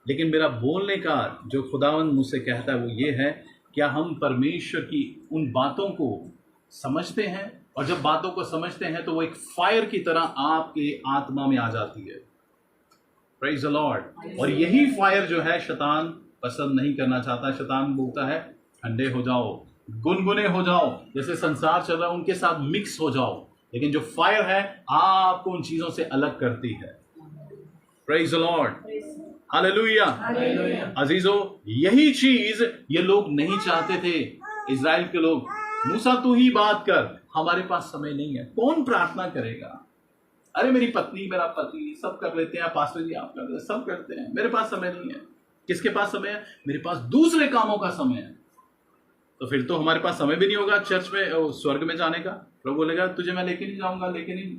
लेकिन मेरा बोलने का जो खुदावंद मुझसे कहता है वो ये है, क्या हम परमेश्वर की उन बातों को समझते हैं? और जब बातों को समझते हैं तो वो एक फायर की तरह आपके आत्मा में आ जाती है। Praise the Lord. और यही फायर जो है शैतान पसंद नहीं करना चाहता। शैतान बोलता है ठंडे हो जाओ, गुनगुने हो जाओ, जैसे संसार चल रहा है उनके साथ मिक्स हो जाओ। लेकिन जो फायर है आपको उन चीजों से अलग करती है। Praise the Lord, hallelujah. अजीजों, यही चीज ये लोग नहीं चाहते थे, इजराइल के लोग। मूसा तू ही बात कर, हमारे पास समय नहीं है। कौन प्रार्थना करेगा? अरे मेरी पत्नी, मेरा पति सब कर लेते हैं, पास्टर जी आप कर, सब करते हैं, मेरे पास समय नहीं है। किसके पास समय है? मेरे पास दूसरे कामों का समय है। तो फिर तो हमारे पास समय भी नहीं होगा चर्च में, स्वर्ग में जाने का। प्रभु बोलेगा तुझे मैं लेके नहीं जाऊंगा, लेके नहीं,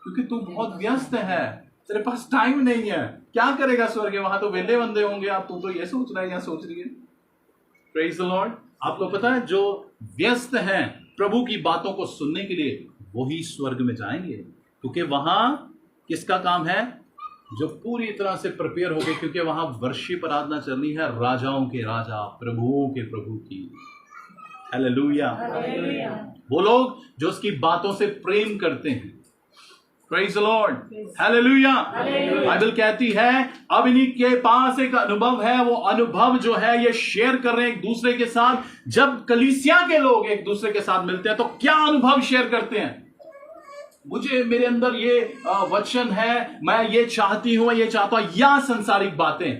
क्योंकि तू बहुत व्यस्त है, तेरे पास टाइम नहीं है। क्या करेगा स्वर्ग में? वहां तो वेले बंदे होंगे। आप तू तो ये सोच रहा है या सोच रही है? Praise the Lord. आपको पता है जो व्यस्त हैं प्रभु की बातों को सुनने के लिए, वही स्वर्ग में जाएंगे। क्योंकि वहां किसका काम है? जो पूरी तरह से प्रिपेयर हो गए, क्योंकि वहां वर्शिप आराधना चलनी है राजाओं के राजा, प्रभुओं के प्रभु की। हालेलुया। वो लोग जो उसकी बातों से प्रेम करते हैं, Praise the Lord. Hallelujah. Bible कहती है अब इन्हीं के पास एक अनुभव है, वो अनुभव जो है ये शेयर कर रहे हैं एक दूसरे के साथ। जब कलीसिया के लोग एक दूसरे के साथ मिलते हैं तो क्या अनुभव शेयर करते हैं? मुझे मेरे अंदर ये वचन है, मैं ये चाहती हूं, ये चाहता हूं, या संसारिक बातें,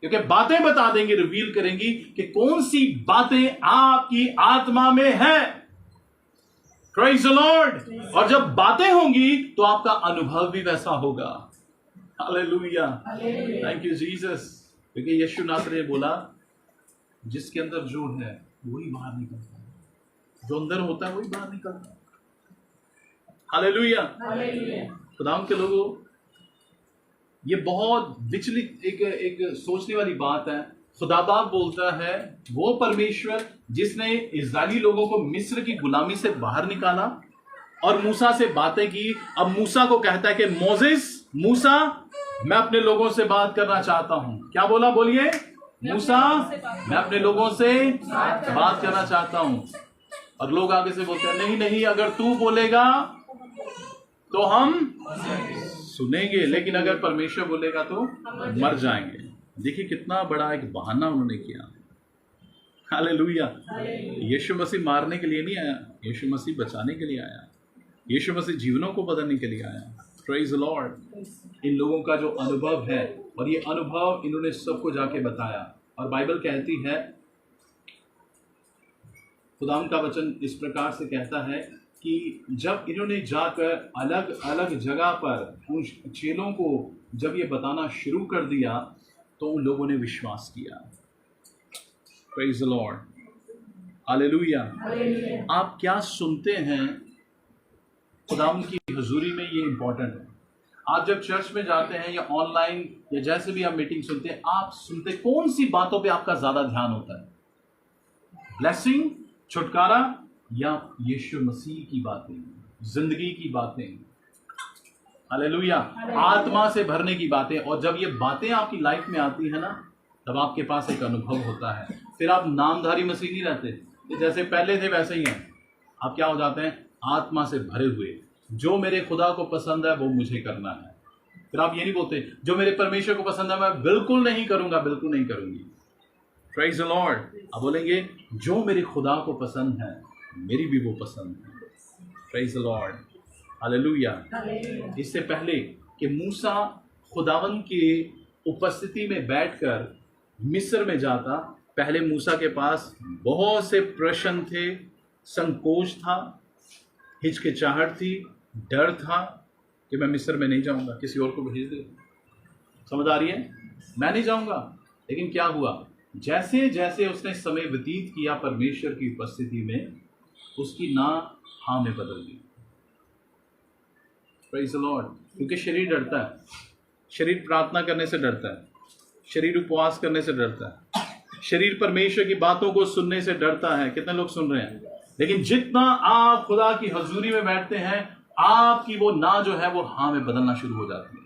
क्योंकि बातें बता देंगी, रिवील करेंगी कि कौन सी बातें आपकी आत्मा में है। Praise the Lord. और जब बातें होंगी तो आपका अनुभव भी वैसा होगा। Hallelujah, thank you Jesus. क्योंकि यीशु नासरी ने बोला जिसके अंदर जो है वही बाहर निकलता है, जो अंदर होता है वही बाहर निकलता है। हालेलुया। खुदाम के लोगों, ये बहुत विचलित एक सोचने वाली बात है। खुदा बाप बोलता है वो परमेश्वर जिसने इस्राएली लोगों को मिस्र की गुलामी से बाहर निकाला और मूसा से बातें की, अब मूसा को कहता है कि मोसेस, मूसा, मैं अपने लोगों से बात करना चाहता हूं। क्या बोला? बोलिए। मूसा, मैं अपने लोगों से बात करना चाहता हूं। और लोग आगे से बोलते हैं नहीं नहीं, अगर तू बोलेगा तो हम सुनेंगे, लेकिन अगर परमेश्वर बोलेगा तो मर जाएंगे। देखिए कितना बड़ा एक बहाना उन्होंने किया। हालेलुया। यीशु मसीह मारने के लिए नहीं आया, यीशु मसीह बचाने के लिए आया, यीशु मसीह जीवनों को बदलने के लिए आया। Praise the Lord. इन लोगों का जो अनुभव है, और ये अनुभव इन्होंने सबको जाके बताया। और बाइबल कहती है, खुदाम का वचन इस प्रकार से कहता है कि जब इन्होंने जाकर अलग अलग जगह पर उन चेलों को जब ये बताना शुरू कर दिया तो उन लोगों ने विश्वास किया। Praise the Lord. हालेलुया। आप क्या सुनते हैं खुदाम की हुजूरी में, ये इंपॉर्टेंट है। आप जब चर्च में जाते हैं या ऑनलाइन या जैसे भी आप मीटिंग सुनते हैं, आप सुनते कौन सी बातों पे आपका ज्यादा ध्यान होता है? ब्लेसिंग, छुटकारा, या यीशु मसीह की बातें, जिंदगी की बातें? हालेलुया। आत्मा से भरने की बातें। और जब ये बातें आपकी लाइफ में आती है ना, तब आपके पास एक अनुभव होता है। फिर आप नामधारी मसीह नहीं रहते, जैसे पहले थे वैसे ही हैं। आप क्या हो जाते हैं? आत्मा से भरे हुए। जो मेरे खुदा को पसंद है वो मुझे करना है। फिर आप ये नहीं बोलते जो मेरे परमेश्वर को पसंद है मैं बिल्कुल नहीं करूंगा, बिल्कुल नहीं करूंगी। Praise the Lord. आप बोलेंगे जो मेरे खुदा को पसंद है मेरी भी वो पसंद है। Praise the Lord. हालेलुया। इससे पहले कि मूसा खुदावन की उपस्थिति में बैठकर मिस्र में जाता, पहले मूसा के पास बहुत से प्रश्न थे, संकोच था, हिचकिचाहट थी, डर था कि मैं मिस्र में नहीं जाऊंगा, किसी और को भेज दे। समझ आ रही है? मैं नहीं जाऊंगा। लेकिन क्या हुआ? जैसे जैसे उसने समय व्यतीत किया परमेश्वर की उपस्थिति में, उसकी ना हाँ में बदल गई। Praise the Lord. क्योंकि शरीर डरता है, शरीर प्रार्थना करने से डरता है, शरीर उपवास करने से डरता है, शरीर परमेश्वर की बातों को सुनने से डरता है। कितने लोग सुन रहे हैं? लेकिन जितना आप खुदा की हजूरी में बैठते हैं, आपकी वो ना जो है वो हाँ में बदलना शुरू हो जाती है।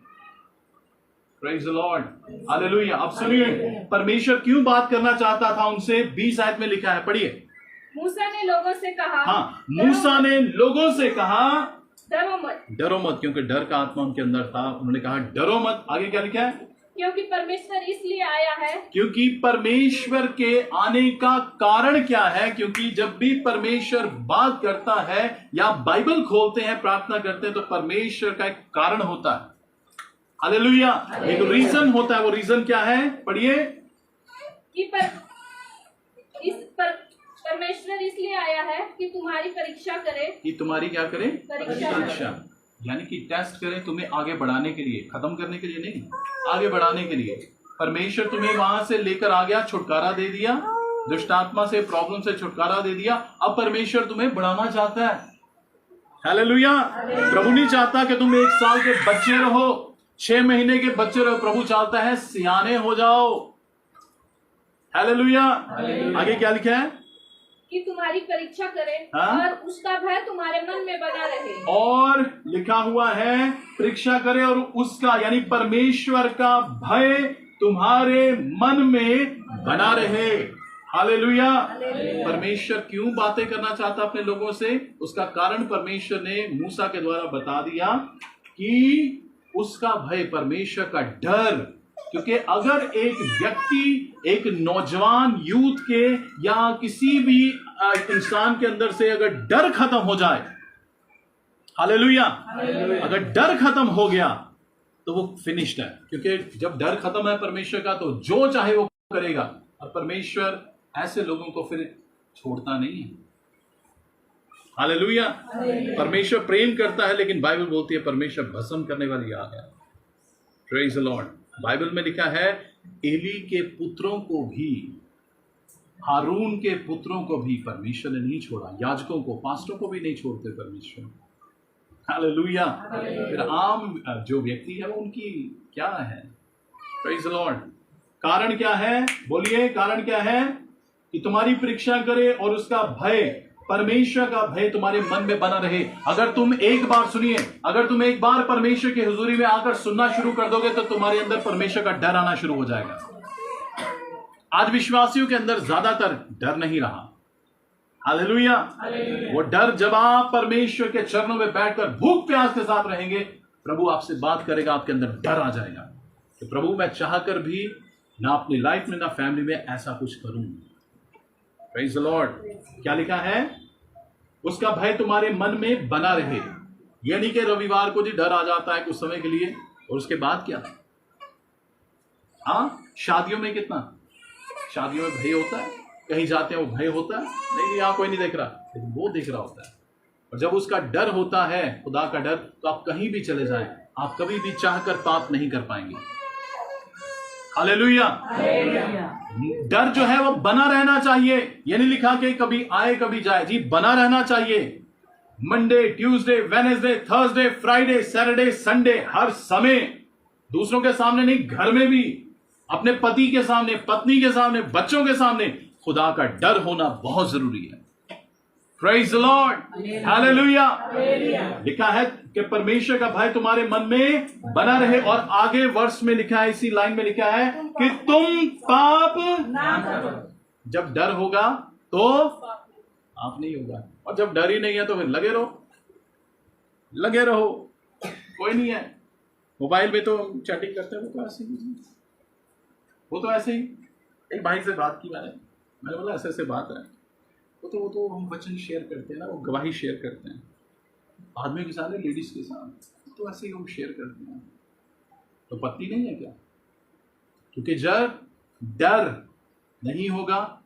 Praise the Lord. हालेलुया। अब सुनिए परमेश्वर क्यों बात करना चाहता था उनसे। 20 आयत में लिखा है, पढ़िए। मूसा ने लोगों से कहा, हाँ, मूसा ने लोगों से कहा डरो मत। डरो मत, क्योंकि डर का आत्मा उनके अंदर था। उन्होंने कहा डरो मत। आगे क्या लिखा है? क्योंकि परमेश्वर इसलिए आया है। क्योंकि परमेश्वर के आने का कारण क्या है? क्योंकि जब भी परमेश्वर बात करता है या बाइबल खोलते हैं, प्रार्थना करते हैं, तो परमेश्वर का एक कारण होता है। हालेलुया। एक रीजन होता है। वो रीजन क्या है? पढ़िए। कि परमेश्वर इसलिए आया है कि तुम्हारी परीक्षा करे। कि तुम्हारी क्या करे? परीक्षा। यानी कि टेस्ट करे, तुम्हें आगे बढ़ाने के लिए, खत्म करने के लिए नहीं, आगे बढ़ाने के लिए। परमेश्वर तुम्हें वहां से लेकर आ गया, छुटकारा दे दिया, दुष्टात्मा से, प्रॉब्लम से छुटकारा दे दिया। अब परमेश्वर तुम्हें बढ़ाना चाहता है। हालेलुया। प्रभु नहीं चाहता कि तुम 1 साल के बच्चे रहो, 6 महीने के बच्चे रहो। प्रभु चाहता है सियाने हो जाओ। हालेलुया। आगे क्या लिखा है? कि तुम्हारी परीक्षा करे, हाँ? और उसका भय तुम्हारे मन में बना रहे। और लिखा हुआ है परीक्षा करे और उसका यानी परमेश्वर का भय तुम्हारे मन में बना रहे। हालेलुया। परमेश्वर क्यों बातें करना चाहता अपने लोगों से? उसका कारण परमेश्वर ने मूसा के द्वारा बता दिया कि उसका भय, परमेश्वर का डर। क्योंकि अगर एक व्यक्ति, एक नौजवान यूथ के या किसी भी इंसान के अंदर से अगर डर खत्म हो जाए, हालेलुया, अगर डर खत्म हो गया तो वो फिनिश्ड है। क्योंकि जब डर खत्म है परमेश्वर का तो जो चाहे वो करेगा, और परमेश्वर ऐसे लोगों को फिर छोड़ता नहीं है। हालेलुया। परमेश्वर प्रेम करता है, लेकिन बाइबल बोलती है परमेश्वर भस्म करने वाली आग है। Praise the Lord. बाइबल में लिखा है एली के पुत्रों को भी, हारून के पुत्रों को भी परमेश्वर ने नहीं छोड़ा। याजकों को, पास्टरों को भी नहीं छोड़ते परमेश्वर। हालेलुया। फिर आम जो व्यक्ति है वो उनकी क्या है? Praise the Lord. कारण क्या है? बोलिए, कारण क्या है? कि तुम्हारी परीक्षा करे और उसका भय, परमेश्वर का भय तुम्हारे मन में बना रहे। अगर तुम एक बार सुनिए, अगर तुम एक बार परमेश्वर की हुजूरी में आकर सुनना शुरू कर दोगे तो तुम्हारे अंदर परमेश्वर का डर आना शुरू हो जाएगा। आज विश्वासियों के अंदर ज्यादातर डर नहीं रहा। हालेलुया। वो डर, जब आप परमेश्वर के चरणों में बैठकर भूख प्यास के साथ रहेंगे, प्रभु आपसे बात करेगा, आपके अंदर डर आ जाएगा कि प्रभु मैं चाहकर भी ना अपनी लाइफ में ना फैमिली में ऐसा कुछ करूं। Praise the Lord. क्या लिखा है? उसका भय तुम्हारे मन में बना रहे। यानी कि रविवार को जी डर आ जाता है कुछ समय के लिए, और उसके बाद क्या? हाँ, शादियों में कितना, शादियों में भय होता है, कहीं जाते हैं वो भय होता है, नहीं यहाँ कोई नहीं देख रहा, लेकिन वो देख रहा होता है। और जब उसका डर होता है, खुदा का डर, तो आप कहीं भी चले जाएं, आप कभी भी चाहकर पाप नहीं कर पाएंगे। हालेलुया। डर जो है वो बना रहना चाहिए। ये नहीं लिखा कि कभी आए कभी जाए, जी बना रहना चाहिए। Monday, Tuesday, Wednesday, Thursday, Friday, Saturday, Sunday, हर समय, दूसरों के सामने नहीं, घर में भी, अपने पति के सामने, पत्नी के सामने, बच्चों के सामने खुदा का डर होना बहुत जरूरी है। Praise the Lord. हालेलुया। लिखा है कि परमेश्वर का भय तुम्हारे मन में बना रहे, और आगे वर्ष में लिखा है, इसी लाइन में लिखा है कि तुम पाप ना करो। जब डर होगा तो पाप नहीं होगा, और जब डर ही नहीं है तो फिर लगे रहो, लगे रहो, कोई नहीं है। मोबाइल में तो चैटिंग करते हैं, वो तो ऐसे ही। एक भाई से बात की मैंने बोला ऐसे ऐसे बात है, वो तो हम वचन शेयर करते हैं ना, वो गवाही शेयर करते हैं आदमी के साथ, लेडीज के साथ, तो ऐसे ही हम शेयर करते हैं। तो पत्नी नहीं है क्या? क्योंकि जब डर नहीं होगा,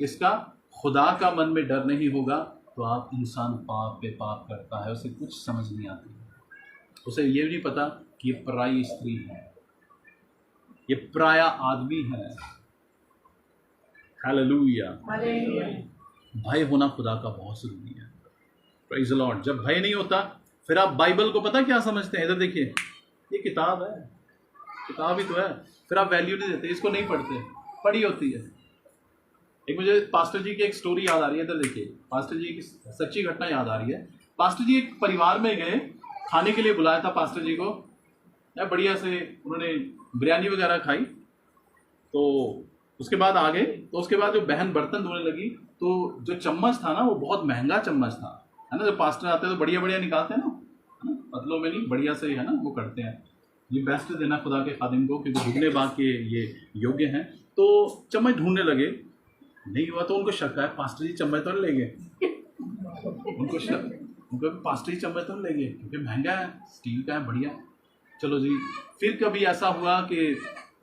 इसका खुदा का मन में डर नहीं होगा, तो आप इंसान पाप पे पाप करता है, उसे कुछ समझ नहीं आती, उसे ये नहीं पता कि ये पराई स्त्री है, ये पराया आदमी है। हालेलुया। भय होना खुदा का बहुत जरूरी है। Praise the Lord. जब भय नहीं होता, फिर आप बाइबल को पता क्या समझते हैं? इधर देखिए, ये किताब है, किताब ही तो है, फिर आप वैल्यू नहीं देते, इसको नहीं पढ़ते, पढ़ी होती है। एक मुझे पास्टर जी की एक स्टोरी याद आ रही है, इधर देखिए, पास्टर जी की सच्ची घटना याद आ रही है। पास्टर जी एक परिवार में गए, खाने के लिए बुलाया था पास्टर जी को, बढ़िया से उन्होंने बिरयानी वगैरह खाई, तो उसके बाद आ गए। तो उसके बाद जो बहन बर्तन धोने लगी, तो जो चम्मच था ना, वो बहुत महंगा चम्मच था, है ना। जब पास्टर आते हैं तो बढ़िया बढ़िया निकालते हैं ना, है ना, पतलों में नहीं, बढ़िया से, है ना, वो करते हैं। ये बेस्ट देना खुदा के खादिम को, क्योंकि दुगने बाग के ये योग्य हैं। तो चम्मच ढूंढने लगे, नहीं हुआ, तो उनको शक है पास्टर जी चम्मच तो नहीं लेंगे, उनको शक, उनको पास्टर जी चम्मच तो नहीं लेंगे क्योंकि महंगा है, स्टील का है, बढ़िया। चलो जी, फिर कभी ऐसा हुआ कि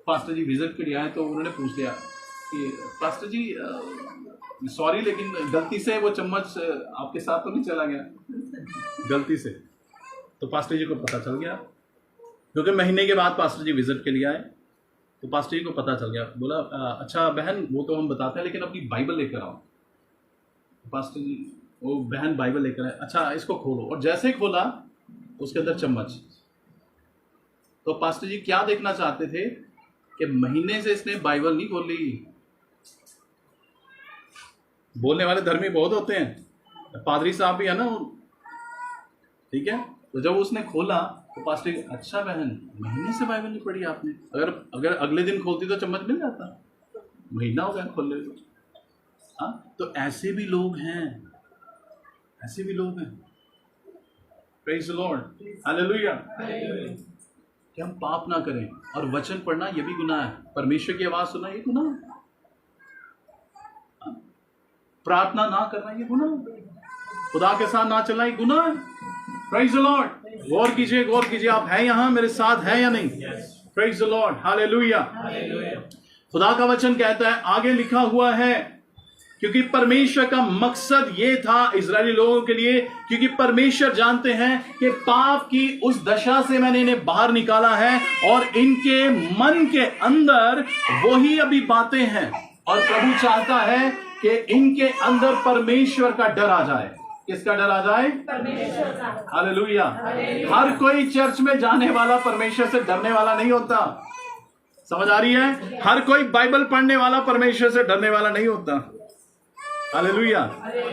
पास्टर जी विजिट के लिए आए, तो उन्होंने पूछ लिया कि पास्टर जी सॉरी, लेकिन गलती से वो चम्मच आपके साथ तो नहीं चला गया, गलती से। तो पास्टर जी को पता चल गया, क्योंकि महीने के बाद पास्टर जी विजिट के लिए आए, तो पास्टर जी को पता चल गया। बोला अच्छा बहन, वो तो हम बताते हैं, लेकिन अपनी बाइबल लेकर आओ। पास्टर जी, वो बहन बाइबल लेकर आए, अच्छा इसको खोलो, और जैसे ही खोला उसके अंदर चम्मच। तो पास्टर जी क्या देखना चाहते थे कि महीने से इसने बाइबल नहीं खोली। बोलने वाले धर्मी बहुत होते हैं, पादरी साहब भी है ना, ठीक है। तो जब उसने खोला तो पास्टर जी, अच्छा बहन महीने से बाइबल नहीं पढ़ी आपने, अगर अगले दिन खोलती तो चम्मच मिल जाता, महीना हो गया खोल ले तो। तो ऐसे भी लोग हैं, ऐसे भी लोग हैं। Praise the Lord, hallelujah. कि हम पाप ना करें, और वचन पढ़ना ये भी गुनाह है, परमेश्वर की आवाज सुनना ये गुनाह है, प्रार्थना ना करना ये गुनाह है, खुदा के साथ ना चलना ये गुनाह है। Praise the Lord. गौर कीजिए, गौर कीजिए, आप हैं यहां मेरे साथ हैं या नहीं? Praise the Lord, hallelujah. खुदा का वचन कहता है, आगे लिखा हुआ है, क्योंकि परमेश्वर का मकसद ये था इजरायली लोगों के लिए, क्योंकि परमेश्वर जानते हैं कि पाप की उस दशा से मैंने इन्हें बाहर निकाला है, और इनके मन के अंदर वही अभी बातें हैं, और प्रभु चाहता है कि इनके अंदर परमेश्वर का डर आ जाए। किसका डर आ जाए? परमेश्वर का। हालेलुया। हर कोई चर्च में जाने वाला परमेश्वर से डरने वाला नहीं होता, समझ आ रही है? हर कोई बाइबल पढ़ने वाला परमेश्वर से डरने वाला नहीं होता, हालेलुया।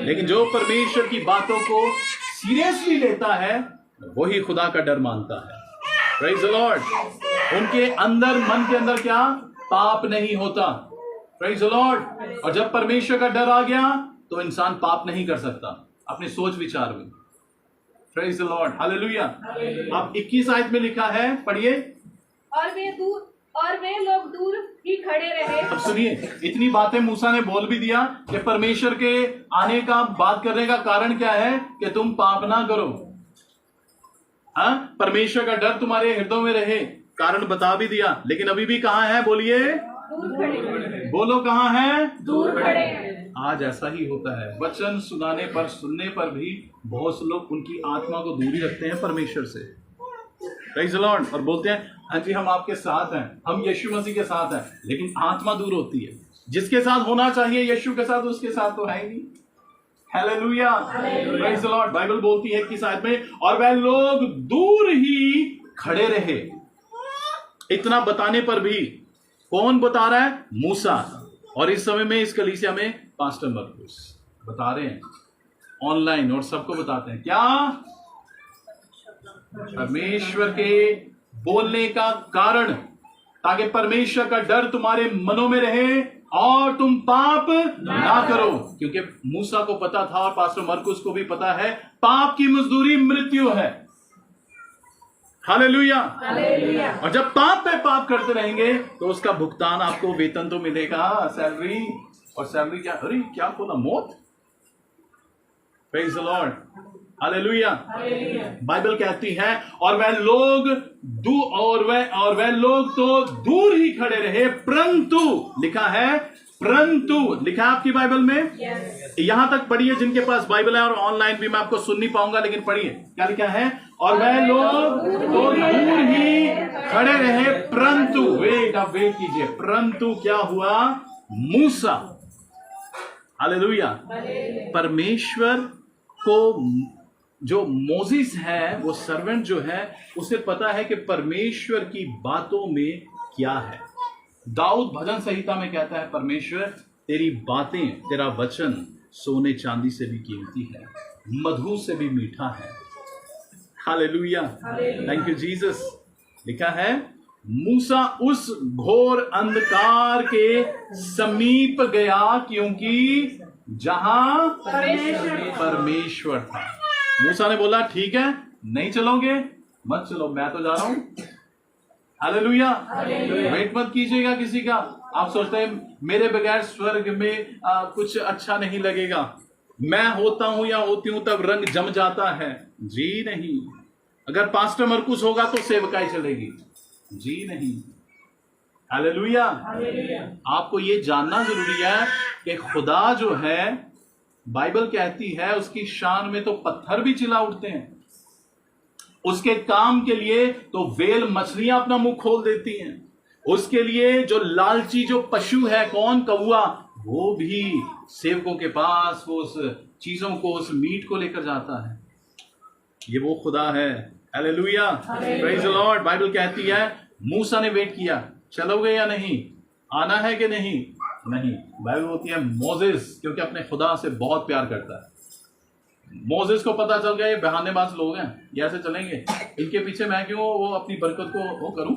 लेकिन जो परमेश्वर की बातों को सीरियसली लेता है वही खुदा का डर मानता है। Praise the Lord. उनके अंदर, मन के अंदर क्या? पाप नहीं होता। Praise the Lord. और जब परमेश्वर का डर आ गया तो इंसान पाप नहीं कर सकता अपने सोच विचार में। Praise the Lord, hallelujah. अब 21 आयत में लिखा है, पढ़िए। और वे लोग दूर ही खड़े रहे। अब सुनिए, इतनी बातें मूसा ने बोल भी दिया कि परमेश्वर के आने का बात करने का कारण क्या है कि तुम पाप ना करो। हाँ, परमेश्वर का डर तुम्हारे हृदय में रहे, कारण बता भी दिया। लेकिन अभी भी कहाँ है? बोलिए, दूर खड़े। बोलो, कहाँ है? दूर खड़े। आज ऐसा ही होता है, वचन सुनाने पर, सुनने पर भी बहुत से लोग उनकी आत्मा को दूरी रखते हैं परमेश्वर से। Praise the Lord. और बोलते हैं, हाँ जी हम आपके साथ हैं, हम यीशु मसीह के साथ हैं, लेकिन आत्मा दूर होती है। जिसके साथ होना चाहिए यीशु के साथ, उसके साथ तो है ही नहीं। Hallelujah, praise the Lord. Bible बोलती है कि साथ में, और वह लोग दूर ही खड़े रहे। इतना बताने पर भी कौन बता रहा है? मूसा। और इस समय में इस कलीसिया में पास्टर मरकुस बता रहे हैं ऑनलाइन, और सबको बताते हैं क्या? परमेश्वर के बोलने का कारण, ताकि परमेश्वर का डर तुम्हारे मनों में रहे और तुम पाप ना करो। क्योंकि मूसा को पता था और पास्टर मरकुस को भी पता है, पाप की मजदूरी मृत्यु है। हालेलुया। और जब पाप पे पाप करते रहेंगे तो उसका भुगतान, आपको वेतन तो मिलेगा, सैलरी। और सैलरी क्या? अरे क्या बोला? मौत। Praise the Lord, hallelujah. Bible कहती है, और वह लोग वह लोग तो दूर ही खड़े रहे, परंतु लिखा है, परंतु लिखा है आपकी बाइबल में। यहां तक पढ़िए, जिनके पास बाइबल है, और ऑनलाइन भी मैं आपको सुन नहीं पाऊंगा, लेकिन पढ़िए क्या लिखा है। और वह लोग तो दूर ही खड़े रहे, परंतु वेट कीजिए, परंतु क्या हुआ? मूसा, हालेलुया। परमेश्वर को, जो मोजिस है, वो सर्वेंट जो है, उसे पता है कि परमेश्वर की बातों में क्या है। दाऊद भजन संहिता में कहता है, परमेश्वर तेरी बातें, तेरा वचन सोने चांदी से भी कीमती है, मधु से भी मीठा है। Hallelujah, thank you Jesus. लिखा है, मूसा उस घोर अंधकार के समीप गया, क्योंकि जहां परमेश्वर था। मूसा ने बोला, ठीक है, नहीं चलोगे, मत चलो, मैं तो जा रहा हूं। हालेलुया। वेट मत कीजिएगा किसी का। आप सोचते हैं मेरे बगैर स्वर्ग में कुछ अच्छा नहीं लगेगा, मैं होता हूं या होती हूं तब रंग जम जाता है। जी नहीं। अगर पास्टर मरकुस होगा तो सेवकाई चलेगी। जी नहीं। हालेलुया। आपको ये जानना जरूरी है कि खुदा जो है, बाइबल कहती है, उसकी शान में तो पत्थर भी चिल्ला उठते हैं। उसके काम के लिए तो वेल मछलियां अपना मुंह खोल देती हैं। उसके लिए जो लालची जो पशु है, कौन? कौवा, वो भी सेवकों के पास वो उस चीजों को, उस मीट को लेकर जाता है। ये वो खुदा है। Hallelujah, praise the Lord. Bible कहती है, मूसा ने वेट किया, चलोगे या नहीं, आना है कि नहीं? नहीं। बाइबल होती है, मोजेस, क्योंकि अपने खुदा से बहुत प्यार करता है। मोजेस को पता चल गया ये बहानेबाज लोग हैं, ये ऐसे चलेंगे, इनके पीछे मैं क्यों वो अपनी बरकत को वो करूं।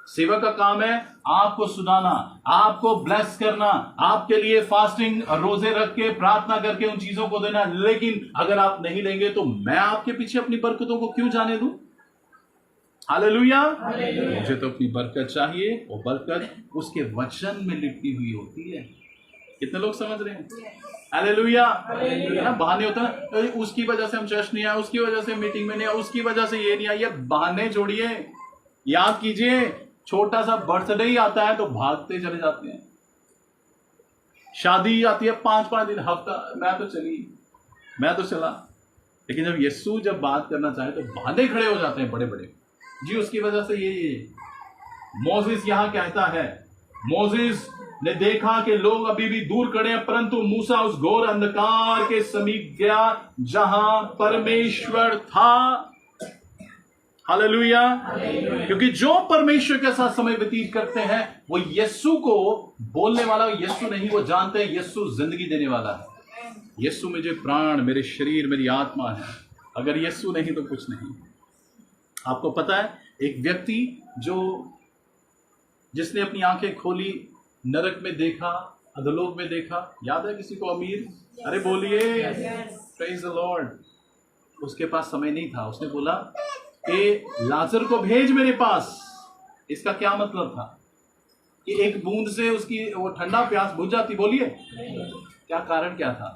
सेवक का काम है आपको सुनाना, आपको ब्लेस करना, आपके लिए फास्टिंग रोजे रख के प्रार्थना करके उन चीजों को देना। लेकिन अगर आप नहीं लेंगे तो मैं आपके पीछे अपनी बरकतों को क्यों जाने दूं? हालेलुया। मुझे तो अपनी बरकत चाहिए, वो बरकत उसके वचन में लिपटी हुई होती है। कितने लोग समझ रहे हैं? हालेलुया। ना बहाने होता है, उसकी वजह से हम चर्च नहीं आए, उसकी वजह से मीटिंग में नहीं आए, उसकी वजह से ये नहीं आया। बहाने छोड़िए, याद कीजिए, छोटा सा बर्थडे ही आता है तो भागते चले जाते हैं। शादी आती है 5-5 दिन, हफ्ता, मैं तो चला। लेकिन जब यीशु जब बात करना चाहे तो बहाने खड़े हो जाते हैं बड़े बड़े जी, उसकी वजह से ये मोसेस यहां कहता है, मोसेस ने देखा कि लोग अभी भी दूर खड़े हैं, परंतु मूसा उस घोर अंधकार के समीप गया जहां परमेश्वर था। हालेलुया। क्योंकि जो परमेश्वर के साथ समय व्यतीत करते हैं वो यीशु को बोलने वाला यीशु नहीं, वो जानते हैं यीशु जिंदगी देने वाला है। यीशु मुझे प्राण, मेरे शरीर, मेरी आत्मा है। अगर यीशु नहीं तो कुछ नहीं। आपको पता है एक व्यक्ति जिसने अपनी आंखें खोली, नरक में देखा, अधोलोक में देखा, याद है किसी को? अमीर, अरे बोलिए प्रेज द लॉर्ड। उसके पास समय नहीं था, उसने बोला कि लाजर को भेज मेरे पास। इसका क्या मतलब था कि एक बूंद से उसकी वो ठंडा प्यास बुझ जाती? बोलिए क्या कारण क्या था?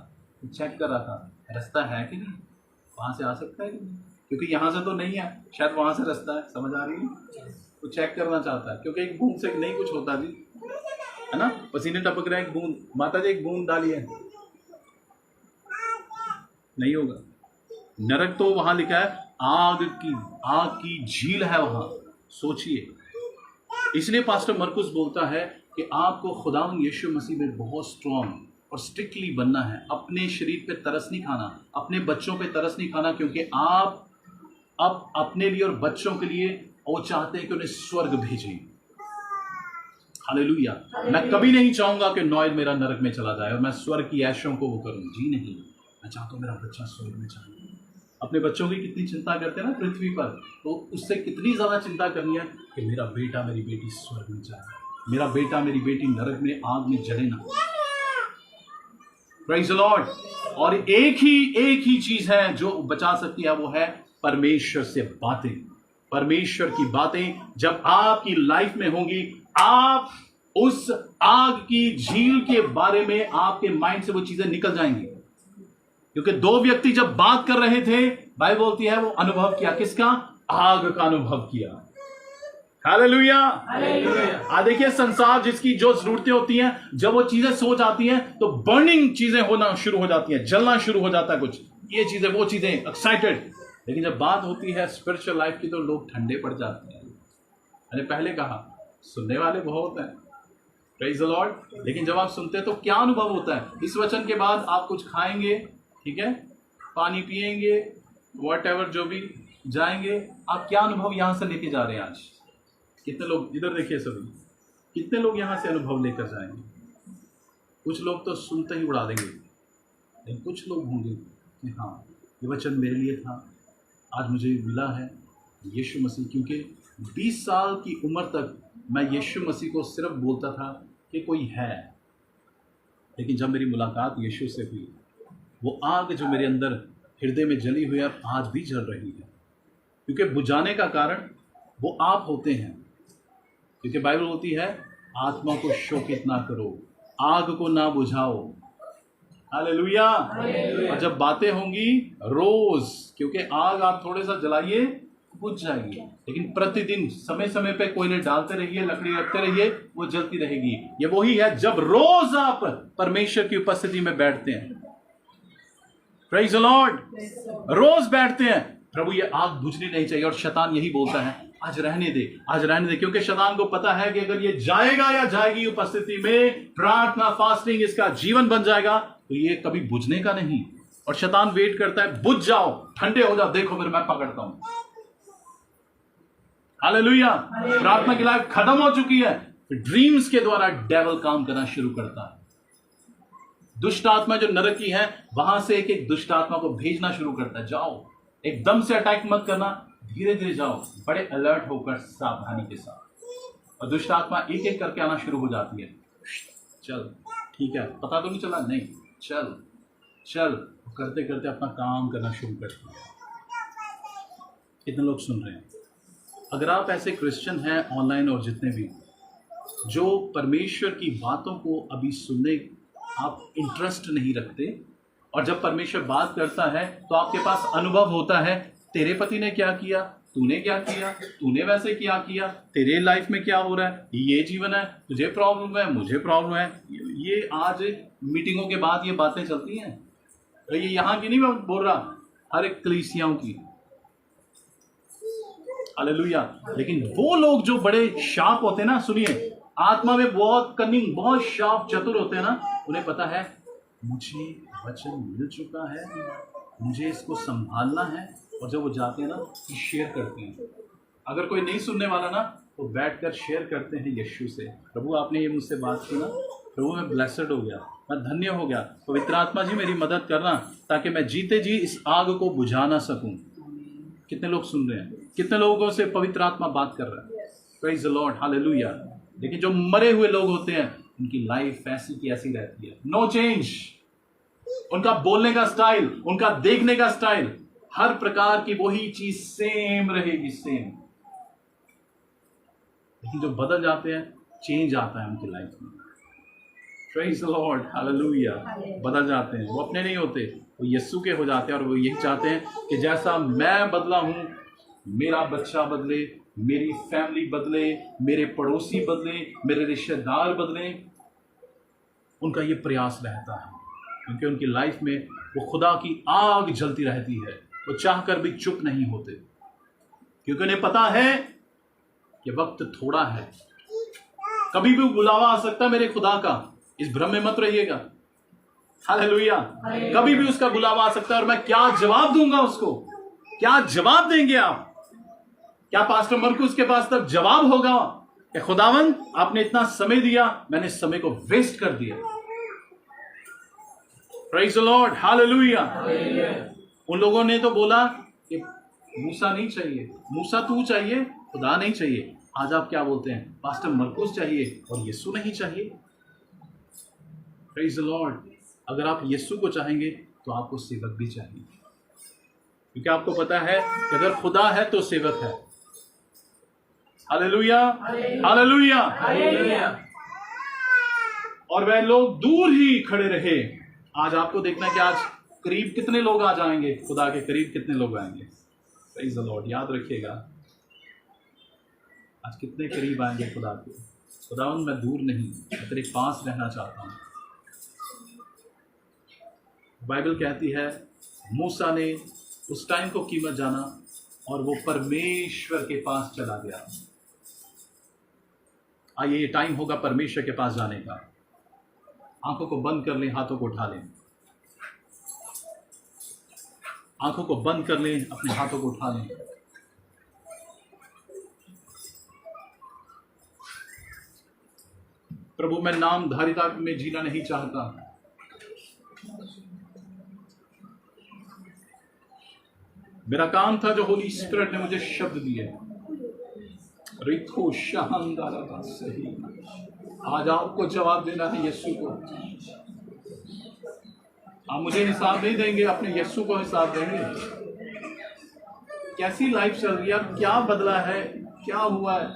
चेक कर रहा था रास्ता है कि नहीं, वहां से आ सकता है कि नहीं, क्योंकि यहां से तो नहीं है, शायद वहां से रास्ता है। समझ आ रही है? तो चेक करना चाहता है, क्योंकि एक बूंद से नहीं कुछ होता जी, है ना? पसीने टपक रहे, एक बूंद, माता जी एक बूंद डालिए, नहीं होगा। नरक तो वहां लिखा है आग की झील है वहां। सोचिए, इसलिए पास्टर मरकुस बोलता है कि आपको खुदावंद यीशु मसीह में बहुत स्ट्रांग और स्ट्रिक्टली बनना है। अपने शरीर पे तरस नहीं खाना, अपने बच्चों पे तरस नहीं खाना, क्योंकि आप अब अपने लिए और बच्चों के लिए वो चाहते हैं कि उन्हें स्वर्ग भेजें। हालेलुया। मैं कभी नहीं चाहूंगा कि नॉयड मेरा नरक में चला जाए और मैं स्वर्ग की ऐशों को वो करूं, जी नहीं। मैं चाहता हूं मेरा बच्चा स्वर्ग में जाए। अपने बच्चों की कितनी चिंता करते हैं ना पृथ्वी पर, तो उससे कितनी ज्यादा चिंता करनी है कि मेरा बेटा मेरी बेटी स्वर्ग में जाए, मेरा बेटा मेरी बेटी नरक में आग में जले ना। Praise the Lord. और एक ही चीज है जो बचा सकती है, वो है परमेश्वर से बातें। परमेश्वर की बातें जब आपकी लाइफ में होंगी, आप उस आग की झील के बारे में आपके माइंड से वो चीजें निकल जाएंगी। क्योंकि दो व्यक्ति जब बात कर रहे थे, बाइबल बोलती है वो अनुभव किया, किसका? आग का अनुभव किया। हालेलुया। देखिए, संसार जिसकी जो जरूरतें होती हैं, जब वो चीजें सोच आती हैं तो बर्निंग चीजें होना शुरू हो जाती हैं, जलना शुरू हो जाता है कुछ, ये चीजें वो चीजें, एक्साइटेड। लेकिन जब बात होती है स्पिरिचुअल लाइफ की तो लोग ठंडे पड़ जाते हैं। मैंने पहले कहा सुनने वाले बहुत हैं, प्रेज़ द लॉर्ड, लेकिन जब आप सुनते हैं तो क्या अनुभव होता है? इस वचन के बाद आप कुछ खाएंगे, ठीक है, पानी पिएंगे, व्हाटएवर जो भी, जाएंगे, आप क्या अनुभव यहां से लेके जा रहे हैं? आज कितने लोग, इधर देखिए सभी, कितने लोग यहां से अनुभव लेकर जाएंगे? कुछ लोग तो सुनते ही उड़ा देंगे, लेकिन कुछ लोग होंगे कि हाँ ये वचन मेरे लिए था, आज मुझे मिला है यीशु मसीह। क्योंकि 20 साल की उम्र तक मैं यीशु मसीह को सिर्फ बोलता था कि कोई है, लेकिन जब मेरी मुलाकात यीशु से हुई, वो आग जो मेरे अंदर हृदय में जली हुई है आज भी जल रही है। क्योंकि बुझाने का कारण वो आप होते हैं। क्योंकि बाइबल होती है आत्मा को शोकित ना करो, आग को ना बुझाओ। हालेलुया। और जब बातें होंगी रोज, क्योंकि आग आप थोड़े सा जलाइए बुझ जाएगी, लेकिन प्रतिदिन समय समय पे कोयले डालते रहिए, लकड़ी रखते रहिए, वो जलती रहेगी। ये वही है जब रोज आप परमेश्वर की उपस्थिति में बैठते हैं। Praise the Lord. रोज बैठते हैं, प्रभु ये आग बुझनी नहीं चाहिए। और शैतान यही बोलता है आज रहने दे, आज रहने दे, क्योंकि शैतान को पता है कि अगर ये जाएगा या जाएगी उपस्थिति में, प्रार्थना फास्टिंग इसका जीवन बन जाएगा, तो ये कभी बुझने का नहीं। और शैतान वेट करता है बुझ जाओ, ठंडे हो जाओ, देखो फिर मैं पकड़ता हूं। हालेलुया। प्रार्थना की लाइफ खत्म हो चुकी है, फिर ड्रीम्स के द्वारा डेविल काम करना शुरू करता है। दुष्ट आत्मा जो नरक की है, वहां से एक एक दुष्ट आत्मा को भेजना शुरू करता है। जाओ, एकदम से अटैक मत करना, धीरे धीरे जाओ, बड़े अलर्ट होकर सावधानी के साथ। और दुष्ट आत्मा एक एक करके आना शुरू हो जाती है। चल ठीक है, पता तो नहीं चला, नहीं चल चल, करते करते अपना काम करना शुरू करती है। कितने लोग सुन रहे हैं? अगर आप ऐसे क्रिश्चियन हैं ऑनलाइन और जितने भी, जो परमेश्वर की बातों को अभी सुनने आप इंटरेस्ट नहीं रखते, और जब परमेश्वर बात करता है तो आपके पास अनुभव होता है, तेरे पति ने क्या किया, तूने क्या किया, तूने वैसे क्या किया, तेरे लाइफ में क्या हो रहा है, ये जीवन है, तुझे प्रॉब्लम है, मुझे प्रॉब्लम है। ये आज मीटिंगों के बाद ये बातें चलती हैं। तो ये यहाँ की नहीं मैं बोल रहा, हर एक कलीसियाओं की। हालेलुया। लेकिन वो लोग जो बड़े शार्प होते हैं ना, सुनिए, आत्मा में बहुत कनिंग, बहुत शार्प, चतुर होते हैं ना, उन्हें पता है मुझे वचन मिल चुका है, मुझे इसको संभालना है। और जब वो जाते हैं ना तो शेयर करते हैं। अगर कोई नहीं सुनने वाला ना तो बैठकर शेयर करते हैं यीशु से, प्रभु आपने ये मुझसे बात की ना, प्रभु मैं ब्लेसड हो गया, मैं धन्य हो गया, पवित्र आत्मा जी मेरी मदद करना ताकि मैं जीते जी इस आग को बुझा ना सकूं। कितने लोग सुन रहे हैं? कितने लोगों से पवित्र आत्मा बात कर रहा है? Praise the Lord, hallelujah. लेकिन जो मरे हुए लोग होते हैं उनकी लाइफ ऐसी की ऐसी रहती है, नो चेंज। उनका बोलने का स्टाइल, उनका देखने का स्टाइल, हर प्रकार की वही चीज सेम रहेगी, सेम। लेकिन जो बदल जाते हैं, चेंज आता है उनकी लाइफ में। Praise the Lord, hallelujah. बदल जाते हैं, वो अपने नहीं होते, वो यीशु के हो जाते हैं। और वो यही चाहते हैं कि जैसा मैं बदला हूं, मेरा बच्चा बदले, मेरी फैमिली बदले, मेरे पड़ोसी बदले, मेरे रिश्तेदार बदले। उनका ये प्रयास रहता है क्योंकि उनकी लाइफ में वो खुदा की आग जलती रहती है। वो चाहकर भी चुप नहीं होते क्योंकि उन्हें पता है कि वक्त थोड़ा है, कभी भी बुलावा आ सकता है मेरे खुदा का। इस भ्रम में मत रहिएगा। हालेलुया। कभी भी उसका बुलावा आ सकता है और मैं क्या जवाब दूंगा उसको? क्या जवाब देंगे आप? क्या पास्टर मरकुस के पास तब जवाब होगा कि खुदावन आपने इतना समय दिया, मैंने समय को वेस्ट कर दिया। Praise the Lord, hallelujah. उन लोगों ने तो बोला कि मूसा नहीं चाहिए, मूसा तू चाहिए, खुदा नहीं चाहिए। आज आप क्या बोलते हैं? पास्टर मरकुस चाहिए और यीशु नहीं चाहिए। Praise the Lord. अगर आप यीशु को चाहेंगे तो आपको सेवक भी चाहिए, क्योंकि आपको पता है कि अगर खुदा है तो सेवक है। Hallelujah, hallelujah. और वह लोग दूर ही खड़े रहे। आज आपको देखना कि आज करीब कितने लोग आ जाएंगे, खुदा के करीब कितने लोग आएंगे। Praise the Lord. याद रखिएगा, आज कितने करीब आएंगे खुदा के। खुदावन मैं दूर नहीं, मैं तेरे पास रहना चाहता हूं। बाइबल कहती है मूसा ने उस टाइम को कीमत जाना और वो परमेश्वर के पास चला गया। आइए, ये टाइम होगा परमेश्वर के पास जाने का। आंखों को बंद कर लें, हाथों को उठा लें। आंखों को बंद कर लें, अपने हाथों को उठा लें। प्रभु मैं नामधारिता में जीना नहीं चाहता। मेरा काम था जो होली स्पिरिट ने मुझे शब्द दिए। रिखो शानदार सही। आज आपको जवाब देना है यीशु को। आप मुझे हिसाब नहीं देंगे, अपने यीशु को हिसाब देंगे। कैसी लाइफ चल रही है, क्या बदला है, क्या हुआ है,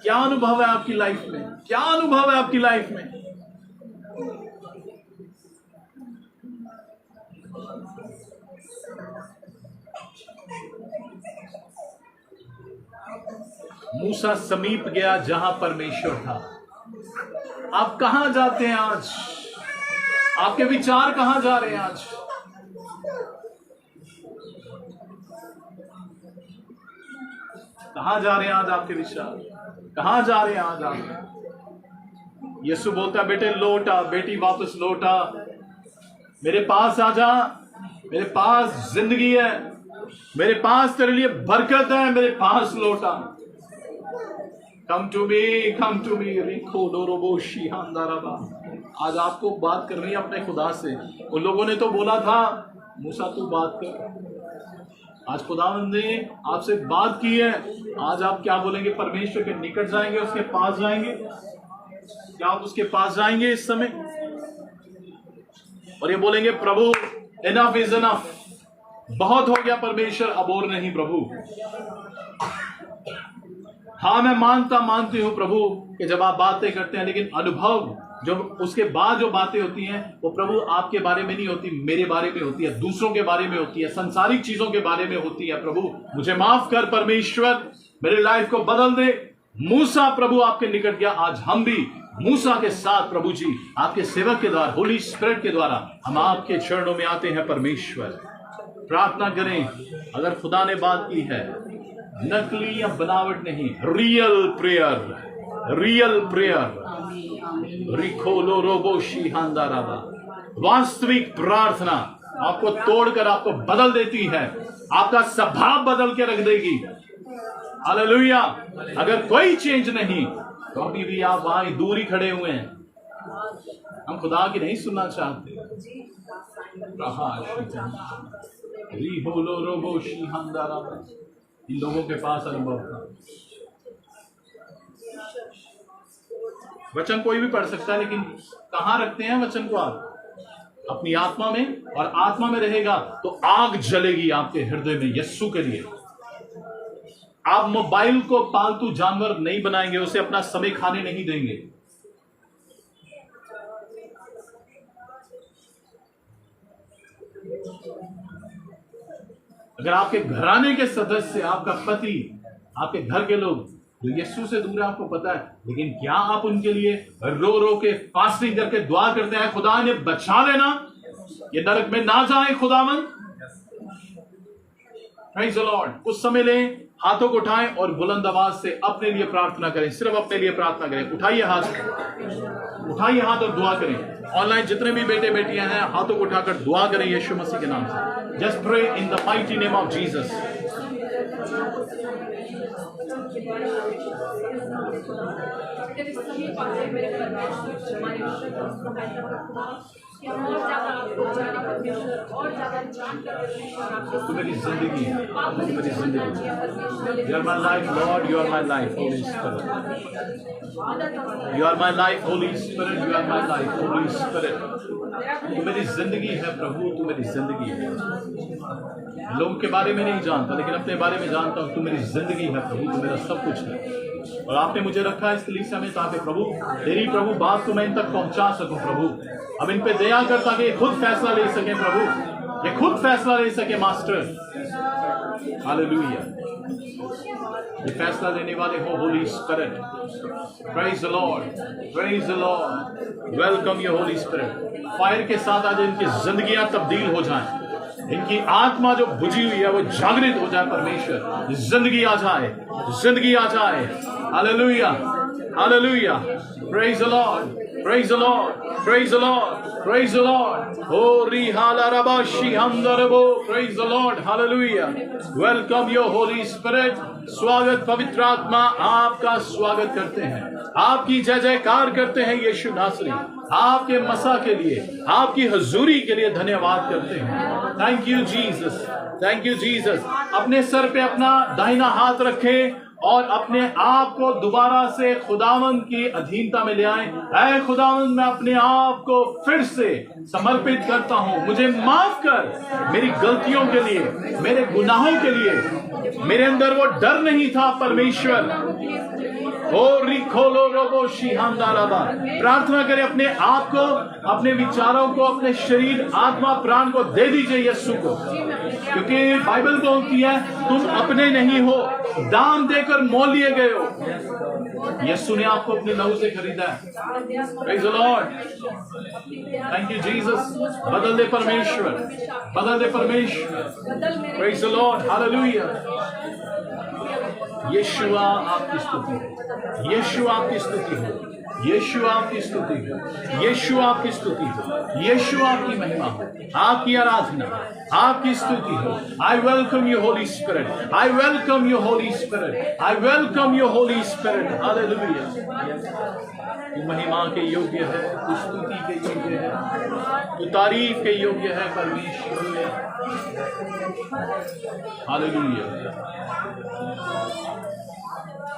क्या अनुभव है आपकी लाइफ में, क्या अनुभव है आपकी लाइफ में? मूसा समीप गया जहां परमेश्वर था। आप कहां जाते हैं आज? आपके विचार कहां जा रहे हैं आज? कहां जा रहे हैं आज आपके विचार? कहां जा रहे हैं आज आप? यीशु बोलता है बेटे लौटा, बेटी वापस लौटा, मेरे पास आ जा, मेरे पास जिंदगी है, मेरे पास तेरे लिए बरकत है, मेरे पास लौटा। कम टू मी रिखो डोरोबोशी हांदाराबा। आज आपको बात करनी है अपने खुदा से। उन लोगों ने तो बोला था मूसा तू बात कर, आज खुदावंद ने आपसे बात की है, आज आप क्या बोलेंगे? परमेश्वर के निकट जाएंगे, उसके पास जाएंगे? क्या आप उसके पास जाएंगे इस समय और ये बोलेंगे प्रभु इनफ इज इनफ, बहुत हो गया परमेश्वर, अब और नहीं प्रभु। हाँ मैं मानती हूं प्रभु कि जब आप बातें करते हैं, लेकिन अनुभव जब उसके बाद जो बातें होती हैं वो प्रभु आपके बारे में नहीं होती, मेरे बारे में होती है, दूसरों के बारे में होती है, सांसारिक चीजों के बारे में होती है। प्रभु मुझे माफ कर परमेश्वर, मेरे लाइफ को बदल दे। मूसा प्रभु आपके निकट गया, आज हम भी मूसा के साथ प्रभु जी आपके सेवक के द्वारा, होली स्पिरिट के द्वारा हम आपके चरणों में आते हैं परमेश्वर। प्रार्थना करें, अगर खुदा ने बात की है, नकली या बनावट नहीं, रियल प्रेयर, रियल प्रेयर, रिखोलो रोबोशी हांदाराबा, वास्तविक प्रार्थना आपको तोड़कर आपको बदल देती है, आपका स्वभाव बदल के रख देगी। हालेलुया। अगर कोई चेंज नहीं तो अभी भी आप वहां दूर ही खड़े हुए हैं, हम खुदा की नहीं सुनना चाहते। रिहोलो रोबोशी हांदाराबा, इन लोगों के पास अनुभव था। वचन कोई भी पढ़ सकता है, लेकिन कहां रखते हैं वचन को आप? अपनी आत्मा में, और आत्मा में रहेगा तो आग जलेगी आपके हृदय में यीशु के लिए। आप मोबाइल को पालतू जानवर नहीं बनाएंगे, उसे अपना समय खाने नहीं देंगे। अगर आपके घराने के सदस्य, आपका पति, आपके घर के लोग जो यीशु से दूर है, आपको पता है, लेकिन क्या आप उनके लिए रो रो के फास्टिंग करके दुआ करते हैं, खुदा ने बचा लेना, ये नरक में ना जाए खुदावन? Praise the Lord. उस समय लें, हाथों को उठाएं और बुलंद आवाज से अपने लिए प्रार्थना करें, सिर्फ अपने लिए प्रार्थना करें। उठाइए हाथ, उठाइए हाथ और दुआ करें। ऑनलाइन जितने भी बेटे बेटियां हैं, हाथों को उठाकर दुआ करें यीशु मसीह के नाम से। Just pray in the mighty name of Jesus. तेरे सभी बातें मेरे परमेश्वर हमारे कि हम और ज्यादा आपको जाने परमेश्वर, और ज्यादा जानकर परमेश्वर आपके तू मेरी जिंदगी है, तू मेरी जिंदगी। You are my life, Lord. You are my life, Holy Spirit. You are my life, Holy Spirit. You are my life, Holy Spirit. तू मेरी जिंदगी है प्रभु, तू मेरी जिंदगी है। लोगों के बारे में नहीं जानता, लेकिन अपने बारे में जानता हूँ। तू मेरी जिंदगी है प्रभु, तू मेरा सब कुछ है। और आपने मुझे रखा है इस कलीसिया में ताकि प्रभु तेरी प्रभु बात को मैं इन तक पहुंचा सकूं। प्रभु अब इन पे दया कर ताकि ये खुद फैसला ले सके प्रभु, ये खुद फैसला ले सके मास्टर। हालेलुया। ये फैसला लेने वाले हो Holi spirit. Praise the lord, praise the Lord. Welcome you Holi spirit. Fire के साथ आज इनकी जिंदगियां तब्दील हो जाएं, इनकी आत्मा जो बुझी हुई है वो जागृत हो जाए परमेश्वर, जिंदगी आ जाए, जिंदगी आ जाए। Hallelujah, hallelujah. Praise the Lord, praise the Lord, praise the Lord, praise the Lord. Oh, rihalarabashi hamdarabo, praise the Lord, hallelujah. Welcome your Holy Spirit. स्वागत पवित्र आत्मा, आपका स्वागत करते हैं, आपकी जय जयकार करते हैं यीशु नासरी। आपके मसा के लिए, आपकी हजूरी के लिए धन्यवाद करते हैं। Thank you Jesus, thank you Jesus. अपने सर पे अपना दाहिना हाथ रखें और अपने आप को दोबारा से खुदावंद की अधीनता में ले आए। ऐ खुदावंद, मैं अपने आप को फिर से समर्पित करता हूँ, मुझे माफ कर मेरी गलतियों के लिए, मेरे गुनाहों के लिए। मेरे अंदर वो डर नहीं था परमेश्वर। ओ रिखोलो रोबो शिहांदाराबा। प्रार्थना करें अपने आप को, अपने विचारों को, अपने शरीर, आत्मा, प्राण को दे दीजिए यीशु को, क्योंकि बाइबल बोलती है तुम अपने नहीं हो, दाम देकर मोल लिए गए हो। यीशु ने आपको अपने लहू से खरीदा है। Praise the Lord, thank you Jesus. बदल दे परमेश्वर, बदल दे परमेश्वर। Praise the Lord, hallelujah. यीशु आपकी स्तुति हो, यीशु आपकी स्तुति हो। यीशु आपकी स्तुति हो, यीशु आपकी स्तुति हो, यीशु आपकी महिमा हो, आपकी आराधना, आपकी स्तुति हो। I welcome you Holi spirit, I welcome you Holi spirit, I welcome you Holi spirit. Hallelujah. तू महिमा के योग्य है, तू स्तुति के योग्य है, तू तारीफ के योग्य है परमेश्वर। Hallelujah,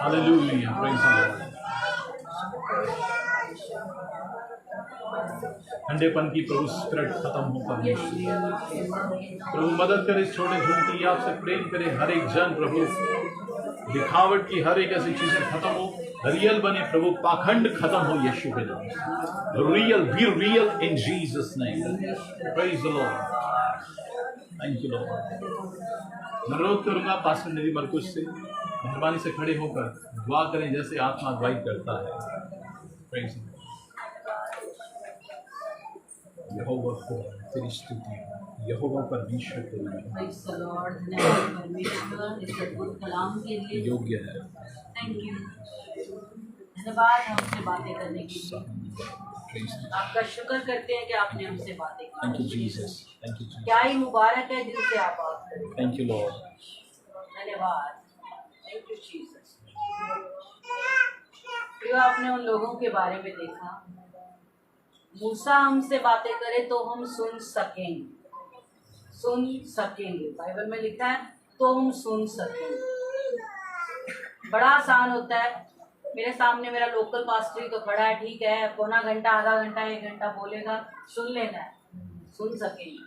hallelujah, praise the Lord. ठंडेपन की प्रभु स्पिरिट खत्म हो परमेश्वर। प्रभु मदद करे, छोटे झूठी आपसे प्रेम करे हर एक जन। प्रभु दिखावट की हर एक ऐसी चीजें खत्म हो, रियल बने प्रभु, पाखंड खत्म हो यीशु के नाम। Real, be real in Jesus name. Praise the Lord. Thank you Lord. मैं अनुरोध करूंगा पास्टर निधि मरकुस से मेहरबानी से खड़े होकर दुआ करें जैसे आत्मा अगुवाई करता है। Praise the Lord. यहोवा को तेरी स्तुति, यहोवा परमेश्वर तेरी Praise the Lord, धन्यवाद परमेश्वर इस अद्भुत कलाम के लिए योग्य है। Thank you. धन्यवाद हमसे बातें करने के लिए। आपका शुक्र करते हैं कि आपने हमसे बातें की। Thank you Jesus, thank you. क्या ही मुबारक है जिनसे आप बात करें। Thank you Lord. धन्यवाद, थैंक यू जीसस। जो आपने उन लोगों के बारे में देखा, मूसा हमसे बातें करे तो हम सुन सकेंगे, सुन सकेंगे। बाइबल में लिखा है तो हम सुन सकेंगे। बड़ा आसान होता है। मेरे सामने मेरा लोकल पास्टर तो खड़ा है, ठीक है, पौना घंटा, आधा घंटा, 1 घंटा बोलेगा, सुन लेना है, सुन सकेंगे।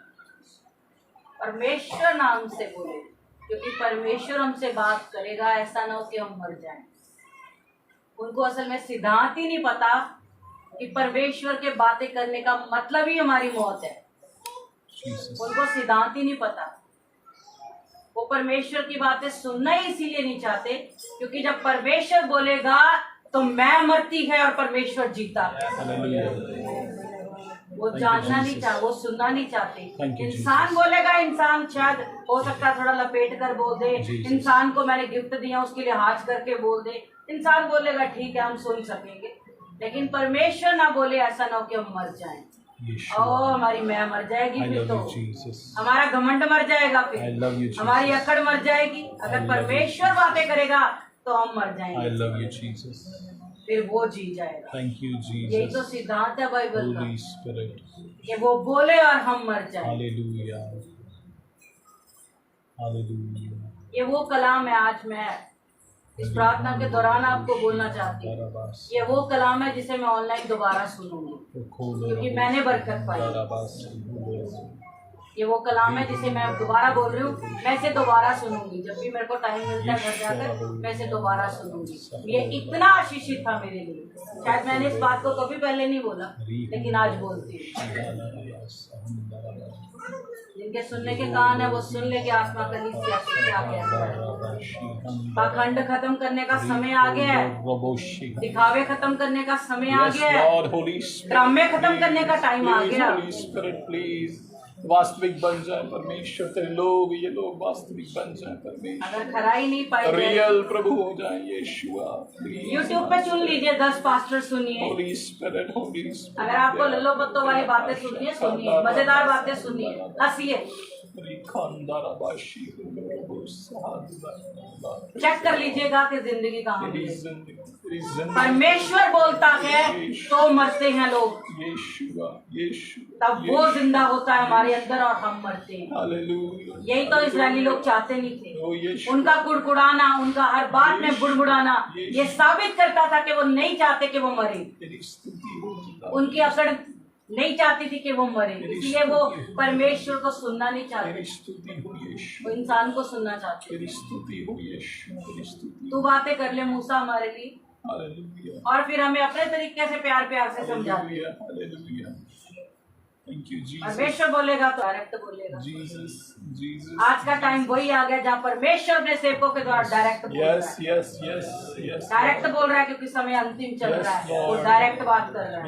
परमेश्वर नाम से बोले, क्योंकि परमेश्वर हमसे बात करेगा, ऐसा ना हो कि हम मर जाएं। उनको असल में सिद्धांत ही नहीं पता कि परमेश्वर के बातें करने का मतलब ही हमारी मौत है। उनको सिद्धांत ही नहीं पता। वो परमेश्वर की बातें सुनना ही इसीलिए नहीं चाहते क्योंकि जब परमेश्वर बोलेगा तो मैं मरती है और परमेश्वर जीता है। वो जानना नहीं चाहते, वो सुनना नहीं चाहते। इंसान बोलेगा, इंसान शायद हो सकता है थोड़ा लपेट कर बोल दे, इंसान को मैंने गिफ्ट दिया उसके लिए हाथ करके बोल दे, इंसान बोलेगा ठीक है हम सुन सकेंगे। लेकिन परमेश्वर ना बोले, ऐसा ना हो कि हम मर जाएं। हमारी मैं मर जाएगी, फिर तो हमारा घमंड मर जाएगा, फिर हमारी अकड़ मर जाएगी। अगर परमेश्वर बातें करेगा तो हम मर जाएंगे, फिर वो जी जाएगा। Thank you Jesus. यही तो सिद्धांत है बाइबल का कि वो बोले और हम मर जाएं। Hallelujah, hallelujah. ये वो कलाम है आज मैं इस प्रार्थना के दौरान आपको बोलना चाहती हूँ। ये वो कलाम है जिसे मैं ऑनलाइन दोबारा सुनूंगी क्योंकि मैंने बरकत पाई। ये वो कलाम है जिसे मैं दोबारा बोल रही हूँ, मैं इसे दोबारा सुनूंगी। जब भी मेरे को टाइम मिलता है घर जाकर मैं इसे दोबारा सुनूंगी। ये इतना आशीषित था मेरे लिए। शायद मैंने इस बात को कभी पहले नहीं बोला, लेकिन आज बोलती हूँ। जिनके सुनने के कान है वो सुन ले के आत्मा कलीसिया क्या कहता है। पाखंड खत्म करने का समय आ गया है, दिखावे खत्म करने का समय आ गया है, ड्रामे खत्म करने का टाइम आ गया। वास्तविक बन जाए परमेश्वर, तेरे लोग, ये लोग वास्तविक बन जाए परमेश्वर। अगर खरा ही नहीं पाए, रियल प्रभु हो जाए यीशुआ। यूट्यूब पे चुन लीजिए 10 पास्टर सुनिए। Holi spirit, Holi spirit. अगर आपको लल्लो पत्तों वाली बातें सुनिए, सुनिए, मजेदार बातें सुनिए, हंसिए, चेक कर लीजिएगा कि जिंदगी कहाँ है। परमेश्वर बोलता है तो मरते हैं लोग, तब वो जिंदा होता है हमारे अंदर और हम मरते हैं। यही तो इस्राएली लोग चाहते नहीं थे। उनका कुड़कुड़ाना, उनका हर बात में बुड़बुड़ाना ये साबित करता था कि वो नहीं चाहते कि वो मरे। उनकी अकड़ नहीं चाहती थी कि वो मरे, इसलिए वो परमेश्वर को सुनना नहीं चाहते, वो इंसान को सुनना चाहते। तू बातें कर ले मूसा हमारे लिए, और फिर हमें अपने तरीके से प्यार प्यार से समझा। परमेश्वर बोलेगा तो डायरेक्ट बोलेगा। आज का टाइम वही आ गया जहाँ परमेश्वर अपने सेवकों के द्वारा डायरेक्ट बोल रहा है। डायरेक्ट बोल रहा है क्योंकि समय अंतिम चल रहा है, वो डायरेक्ट बात कर रहा है।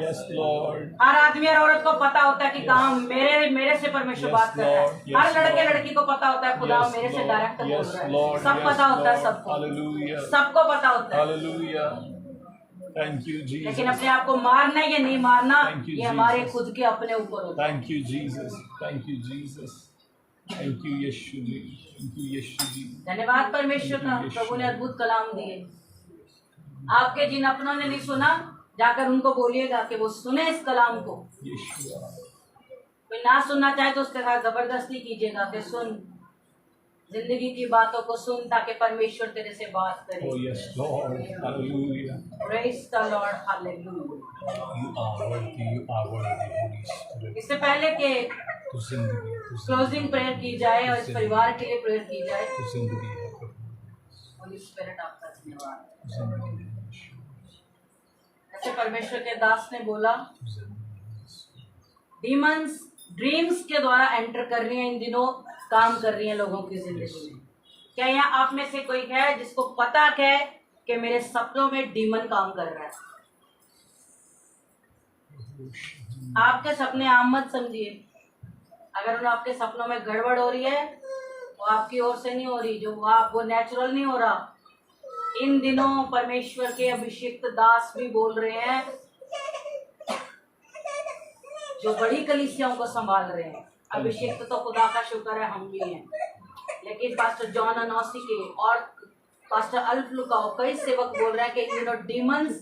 हर आदमी और औरत को पता होता है कि कहाँ मेरे से परमेश्वर बात कर रहा है। हर लड़के लड़की को पता होता है खुदा मेरे से डायरेक्ट बोल रहा है। सब पता होता है, सबको पता होता है। Thank you, लेकिन Jesus. अपने आप को मारना या नहीं मारना Thank you, ये हमारे Jesus. खुद के अपने ऊपर होता है। Thank you, Jesus. Thank you, Jesus. Thank you, Yeshua ji. Thank you, Yeshua जी. धन्यवाद परमेश्वर का, प्रभु ने अद्भुत कलाम दिए। आपके जिन अपनों ने नहीं सुना, जाकर उनको बोलिएगा कि वो सुने इस कलाम को। Yeshua. कोई ना सुनना चाहे तो उसके साथ जबरदस्ती कीजिएगा कि सुन, जिंदगी की बातों को सुन, ताकि परमेश्वर तेरे से बात करे। Oh yes, Lord. Hallelujah. Praise the Lord, hallelujah। You are worthy. You are worthy, Holy Spirit. इससे पहले कि तू जिंदगी, तू क्लोजिंग प्रेयर की जाए और इस परिवार के लिए प्रेयर की जाए, तू जिंदगी है प्रभु. होली स्पिरिट आपका धन्यवाद। तू जिंदगी है यीशु. ऐसे परमेश्वर के दास ने बोला, तू जिंदगी है. डीमंस ड्रीम्स के द्वारा एंटर कर रही हैं, इन दिनों काम कर रही हैं लोगों की जिंदगी में। क्या यहाँ आप में से कोई है जिसको पता है कि मेरे सपनों में डीमन काम कर रहा है? आपके सपने आम मत समझिए। अगर उन आपके सपनों में गड़बड़ हो रही है वो आपकी ओर से नहीं हो रही, जो वो नेचुरल नहीं हो रहा। इन दिनों परमेश्वर के अभिषिक्त दास भी बोल रहे हैं, जो बड़ी कलीसियाओं को संभाल रहे हैं। अभिषिक्त तो खुदा का शुक्र है हम भी हैं, लेकिन पास्टर जॉन अनौसी के और पास्टर अल्फ लुकाओ कई सेवक बोल रहे हैं कि डीमंस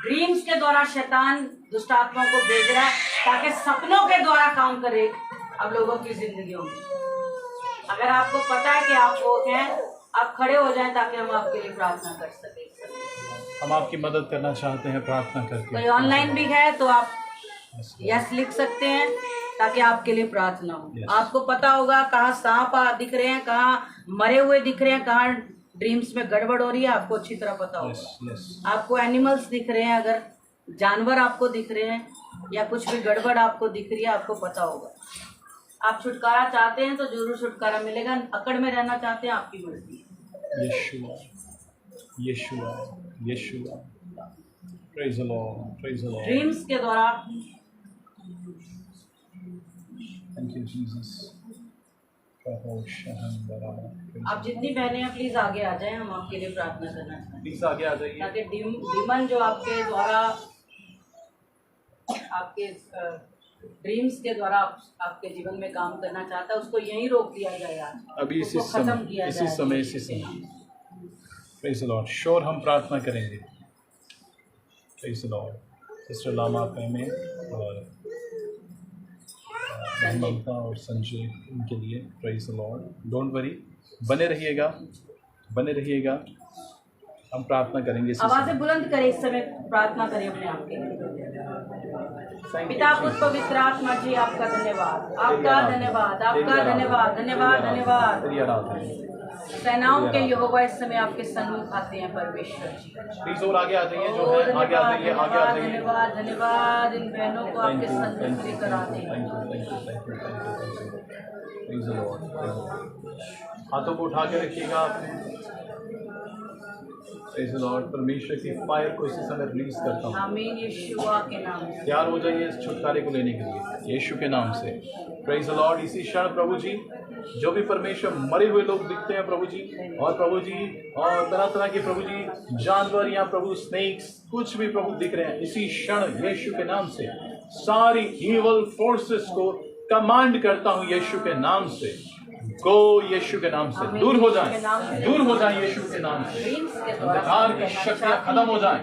ड्रीम्स के द्वारा शैतान दुष्ट आत्माओं को भेज रहा है ताकि सपनों के द्वारा काम करे अब लोगों की जिंदगियों में। अगर आपको पता है कि आप वो हैं, आप खड़े हो जाएं ताकि हम आपके लिए प्रार्थना कर सकें। हम आपकी मदद करना चाहते हैं प्रार्थना करके। कोई ऑनलाइन भी है तो आप यस लिख सकते हैं ताकि आपके लिए प्रार्थना हो। Yes. आपको पता होगा कहाँ सांप दिख रहे हैं, कहाँ मरे हुए दिख रहे हैं, कहाँ ड्रीम्स में गड़बड़ हो रही है, आपको अच्छी तरह पता होगा। Yes, yes. आपको एनिमल्स दिख रहे हैं, अगर जानवर आपको दिख रहे हैं या कुछ भी गड़बड़ आपको दिख रही है, आपको पता होगा। आप छुटकारा चाहते हैं तो जरूर छुटकारा मिलेगा। अकड़ में रहना चाहते हैं, आपकी मर्जी है। Yeshua, Yeshua, Yeshua. Praise the Lord, praise the Lord. Dreams के द्वारा Thank you, Jesus. आप जितनी बहनें हैं प्लीज आगे आ जाएं, हम आपके लिए प्रार्थना करना चाहते हैं प्लीज आगे आ जाइए। ताकि डीमन जो आपके द्वारा आपके ड्रीम्स के द्वारा आपके जीवन में काम करना चाहता है, उसको यहीं रोक दिया जाए आज। अभी उसको खत्म किया इसी जाए। समय इसी समय। Praise the Lord. श्योर हम प्रार्थना करेंगे। Praise the Lord. Sister Lama में और ममता और संजय उनके लिए Praise the Lord. Don't worry. बने रहिएगा, बने रहिएगा। हम प्रार्थना करेंगे। आवाजें बुलंद करें, इस समय प्रार्थना करें अपने आप के लिए। पिता पुत्र पवित्र आत्मा जी, आपका धन्यवाद, आपका धन्यवाद, आपका धन्यवाद, धन्यवाद, धन्यवाद। सेनाओं के यहोवा इस समय आपके सन्मुख आते हैं परमेश्वर जी। प्लीज और आगे आ जाइए, जो है आगे आ जाइए, आगे आ जाइए। धन्यवाद, धन्यवाद। इन बहनों को आपके सन्मुख लेकर आते हैं। हाथों को उठा के रखिएगा आपने। Praise the Lord. परमेश्वर की फायर को इसी समय रिलीज करता हूँ। आमीन, यीशुआ के नाम से। तैयार हो जाइए इस छुटकारे को लेने के लिए यीशु के नाम से। Praise the Lord. इसी क्षण प्रभु जी, जो भी परमेश्वर मरे हुए लोग दिखते हैं प्रभु जी, और प्रभु जी और तरह तरह के प्रभु जी जानवर या प्रभु स्नेक्स कुछ भी प्रभु दिख रहे हैं, इसी क्षण यीशु के नाम से सारी इवल फोर्सेस को कमांड करता हूँ यीशु के नाम से। गो यीशु के नाम से दूर हो जाए, दूर हो जाए यीशु के नाम से। अंधकार की शक्तियां खत्म हो जाए,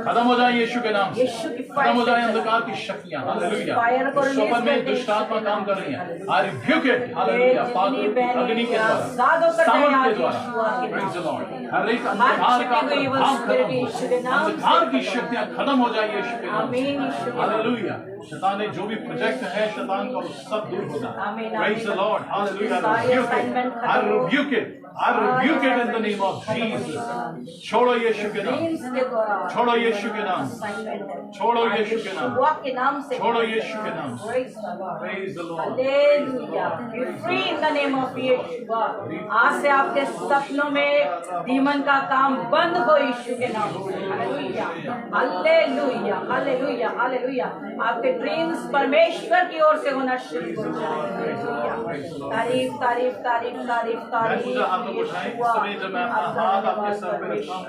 खत्म हो जाए यीशु के नाम से। खत्म हो जाए अंधकार की शक्तियां। हालेलुया। स्वप्न में दुष्ट आत्मा काम कर रही हैं। आई रिब्यूक इट। हालेलुया। फादर अग्नि के द्वारा, सावन के द्वारा। Praise the Lord. हर एक अंधकार का प्रभाव खत्म हो, अंधकार की शक्तियां खत्म हो जाए यीशु के नाम से। हालेलुया। शैतान ने जो भी प्रोजेक्ट है शैतान का, सब दूर हो जाए। Praise the Lord. Hallelujah. I rebuke it. I rebuke it in the name of Jesus. छोड़ो यीशु के नाम, छोड़ो यीशु के नाम, छोड़ो यीशु के नाम, छोड़ो यीशु के नाम। Praise the Lord. Free in the name of Yeshua. आज से आपके सपनों में डीमन का काम बंद हो यीशु के नाम से। Hallelujah, hallelujah, hallelujah, hallelujah. आपके ड्रीम्स परमेश्वर की ओर से होना शुरू हो जाए। तारीफ तारीफ तारीफ तारीफ मैं तारीफ मुझे हाथों को उठाएं। इस समय जब मैं अपना हाथ आपके सर पे रखता हूँ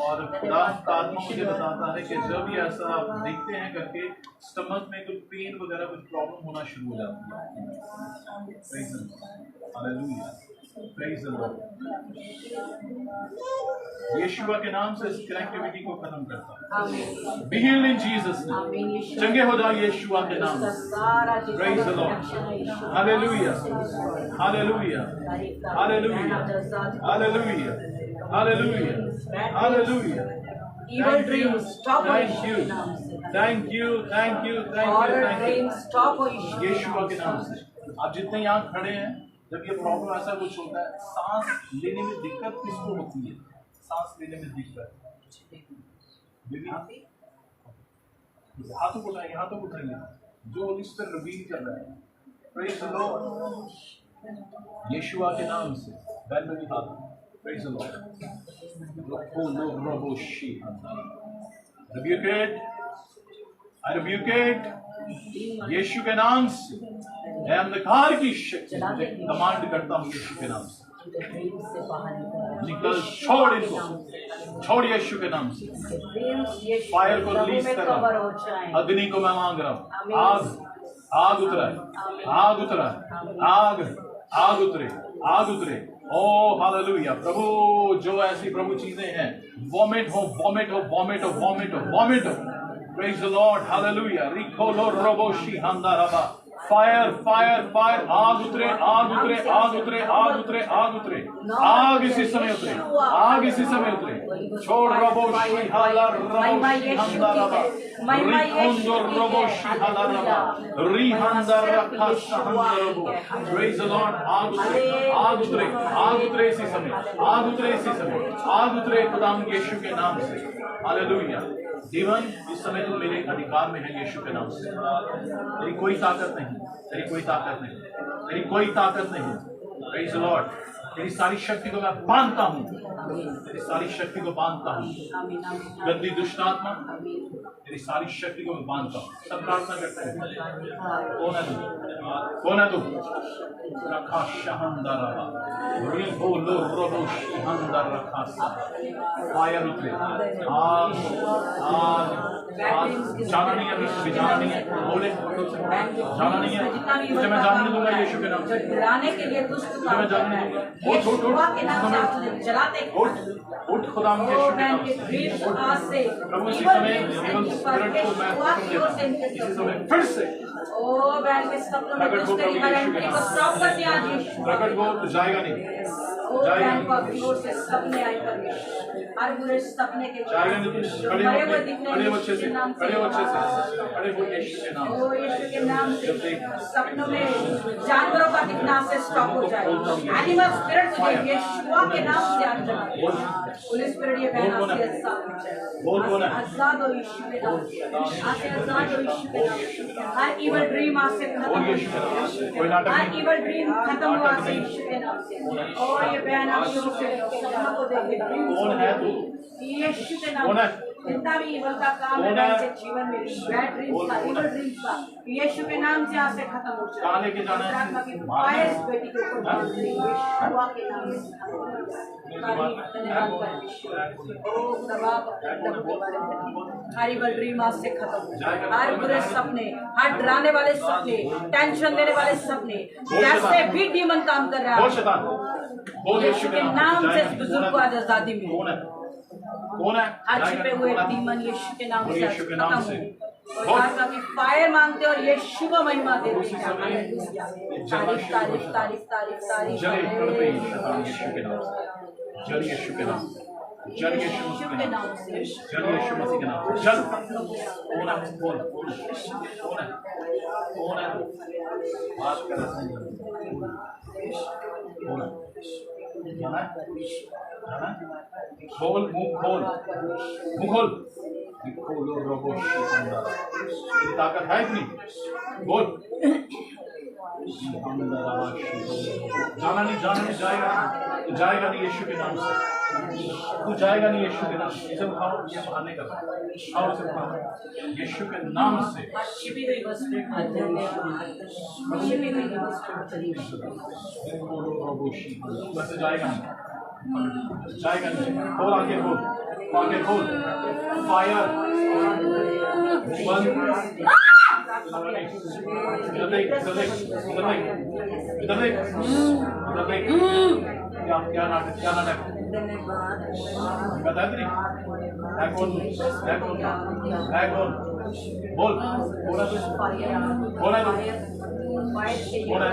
और खुदा का आत्मा मुझे बताता है कि जब ये ऐसा आप देखते हैं करके स्टमक में कुछ पेन वगैरह कुछ प्रॉब्लम होना शुरू हो जाती है। Praise the Lord. Hallelujah. Praise the Lord. यीशुआ के नाम से इस कनेक्टिविटी को खत्म करता है। Be healed in Jesus name. चंगे हो जाओ यीशुआ के नाम से। Praise the Lord. Hallelujah. Hallelujah. Hallelujah. Hallelujah. Hallelujah. Hallelujah. Evil dreams stop. Thank you. Thank you. Thank you. Thank you. Horror Thank you. dreams stop. यीशुआ के नाम से आप जितने यहाँ खड़े हैं, जब ये प्रॉब्लम ऐसा कुछ होता है, सांस लेने में दिक्कत किसको होती है? सांस लेने में दिक्कत हाथों को उठाएंगे, हाथों को उठाएंगे जो होली स्पिरिट रिवील कर रहा है। Praise the Lord. यीशुआ के नाम से बैल में भी हाथ। Praise the Lord. रखो लो रबो शी rebuke it. I rebuke it यीशु के नाम से। मैं अंधकार की शक्ति कमांड करता हूँ यीशु के नाम से। निकल, छोड़ इनको, छोड़ यीशु के नाम से। फायर को रिलीज कर रहा हूँ, अग्नि को मैं मांग रहा हूँ। आग, आग उतरा, आग उतरा, आग, आग उतरे, आग उतरे। ओ हालेलुया। प्रभु जो ऐसी प्रभु चीजें हैं, वॉमिट हो, वॉमिट हो, वॉमिट हो, वॉमिट हो, वॉमिट हो। Praise the Lord. Hallelujah. Rikolo roboshi handaraba. Fire, fire, fire. आग उतरे, आग उतरे, आग उतरे, आग उतरे, आग उतरे। आग इसी समय उतरे, आग इसी समय उतरे। छोड़ रोबोशी हाला रोबोशी handaraba. Rikondo roboशी handaraba. Rihandar rakha sahandarabo. Praise the Lord. आग उतरे, आग उतरे, आग उतरे इसी समय, आग उतरे इसी समय, आग उतरे खुदाम यीशु के नाम से। हालेलुया। जीवन इस समय तो मेरे अधिकार में है यीशु के नाम से। तेरी कोई ताकत नहीं, तेरी कोई ताकत नहीं, तेरी कोई ताकत नहीं। Praise the Lord. तेरी सारी शक्ति को मैं बांधता हूँ, तेरी सारी शक्ति को बांधता हूँ। गंदी दुष्टात्मा, तेरी सारी शक्ति को मैं बांधता हूँ। सब प्रार्थना करते हैं। कौन है तू? कौन है तू? रखा शहंदरा रिबो लो रोबो शहंदर रखा सा। फायर उतरे, आग, आग, जाना नहीं है, अभी जाना नहीं है। बोले जाना नहीं है, तुझे मैं जाने दूंगा यीशु के नाम से। डराने के लिए दुष्ट तुझे मैं जाने दूंगा। उठ उठ उठ, के नाम से आप जलाते उठ खुदा में यीशु के नाम से। प्रभु इसी समय जीवन स्पिरिट को मैं हुक्म देता हूं, इसी समय फिर से ओ बहन के सपनों में दुष्ट की एंट्री को स्टॉप कर दिया यीशु। प्रकट हो तो जाएगा नहीं, ओ बहन को अपनी ओर से सपने आए परमेश्वर, हर बुरे सपने के जाएगा नहीं। तुम खड़े हो अच्छे से, खड़े हो अच्छे से, खड़े हो यीशु के नाम से। ओ यीशु के नाम से सपनों में जानवरों का दिखना से स्टॉप हो जाए। एनिमल स्पिरिट तुझे यीशु के नाम से आज होली स्पिरिट ये बहन आपसे आजाद हो यीशु के नाम से, आपसे आजाद हो यीशु के नाम से। हर इवल ड्रीम आज से खत्म हो, हर इवल ड्रीम खत्म हुआ से यीशु के नाम से। और ये बहन आपकी ओर से सपनों को देखे कौन है तू? यीशु के नाम से जितना भी इवल का काम है इसके जीवन में बैड ड्रीम्स का, इवल ड्रीम्स का यीशु के नाम से आज से खत्म हो जाए। कहाँ लेके जाना है? आत्मा की फायर इस बेटी के ऊपर डाल दे यीशु के नाम से खत्म हो जाए। हर इवल ड्रीम आज से खत्म हो जाए। हर बुरे सपने, हर डराने वाले सपने, टेंशन देने वाले सपने, जैसे भी डीमन काम कर रहा है यीशु के नाम से इस बुजुर्ग को आज आजादी मिले। कौन है? हर छिपे हुए डीमन यीशु के नाम से खत्म हो। और आत्मा की फायर मांगते और यीशु को महिमा देते हैं। तारीफ तारीफ तारीफ तारीफ तारीफ। यीशु के नाम से, जल यीशु के नाम से, जल यीशु मसीह के नाम से, जल यीशु मसीह के नाम से, जल। कौन है? कौन कौन है? कौन है? बात कर रहा है। कौन है? जाना है? जाना है? खोल मुंह, खोल मुंह, खोल। खोलो रोबोशी अंदर। तेरी ताकत है इतनी? बोल। जाना नहीं, जाना नहीं, जाएगा नहीं, जाएगा नहीं यीशु के नाम से। तू जाएगा नहीं यीशु के नाम से। इसे उठाओ, ये बहाने का और इसे उठाओ यीशु के नाम से। बस जाएगा नहीं, जाएगा नहीं। खोल आगे, खोल आगे, खोल। फायर इधर देख, इधर देख, इधर देख, इधर देख, इधर देख। क्या नाटक, क्या नाटक बता तेरी है कौन, है कौन, है कौन? बोल, बोला तो, बोला तो, बोला।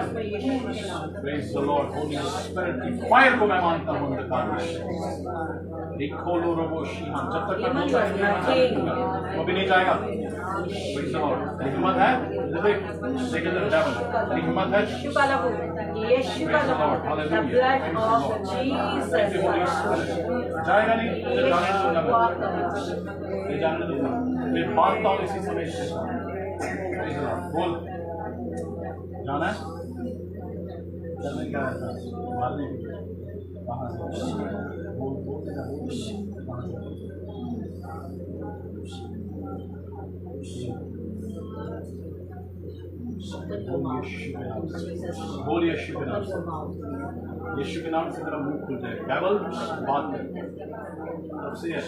Praise the Lord, Holy Spirit की फायर को मैं मानता हूँ अंधकार में। एक खोलो रोबोशी, हम जब तक मैं बोलता हूँ वो भी नहीं जाएगा। Praise the Lord, तेरी हिम्मत है? देख, देख इधर devil, तेरी हिम्मत है? Praise the Lord, hallelujah, praise the Lord। जाएगा नहीं, इधर जाने दूंगा मैं, ये जाने दूंगा, मैं मानता हूँ इसी समय से। Praise the Lord, बोल, जाना है? चलने क्या है? मारने कहाँ से? बोल, बोल, कहाँ से? बोल यीशु के नाम से। यीशु के नाम से तेरा मुंह खुल जाए। केवल बात कर, तब से है,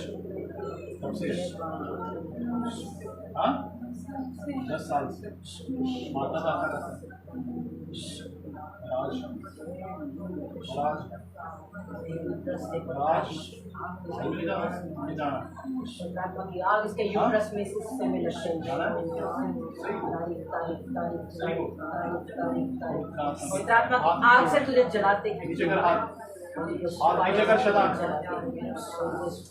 तब से है। हाँ, 10 साल से माता दाता रहता राज, राज, राज, आग इसके यूट्रस में से में लगते आग से तुझे जलाते हैं। और नीचे कर शैतान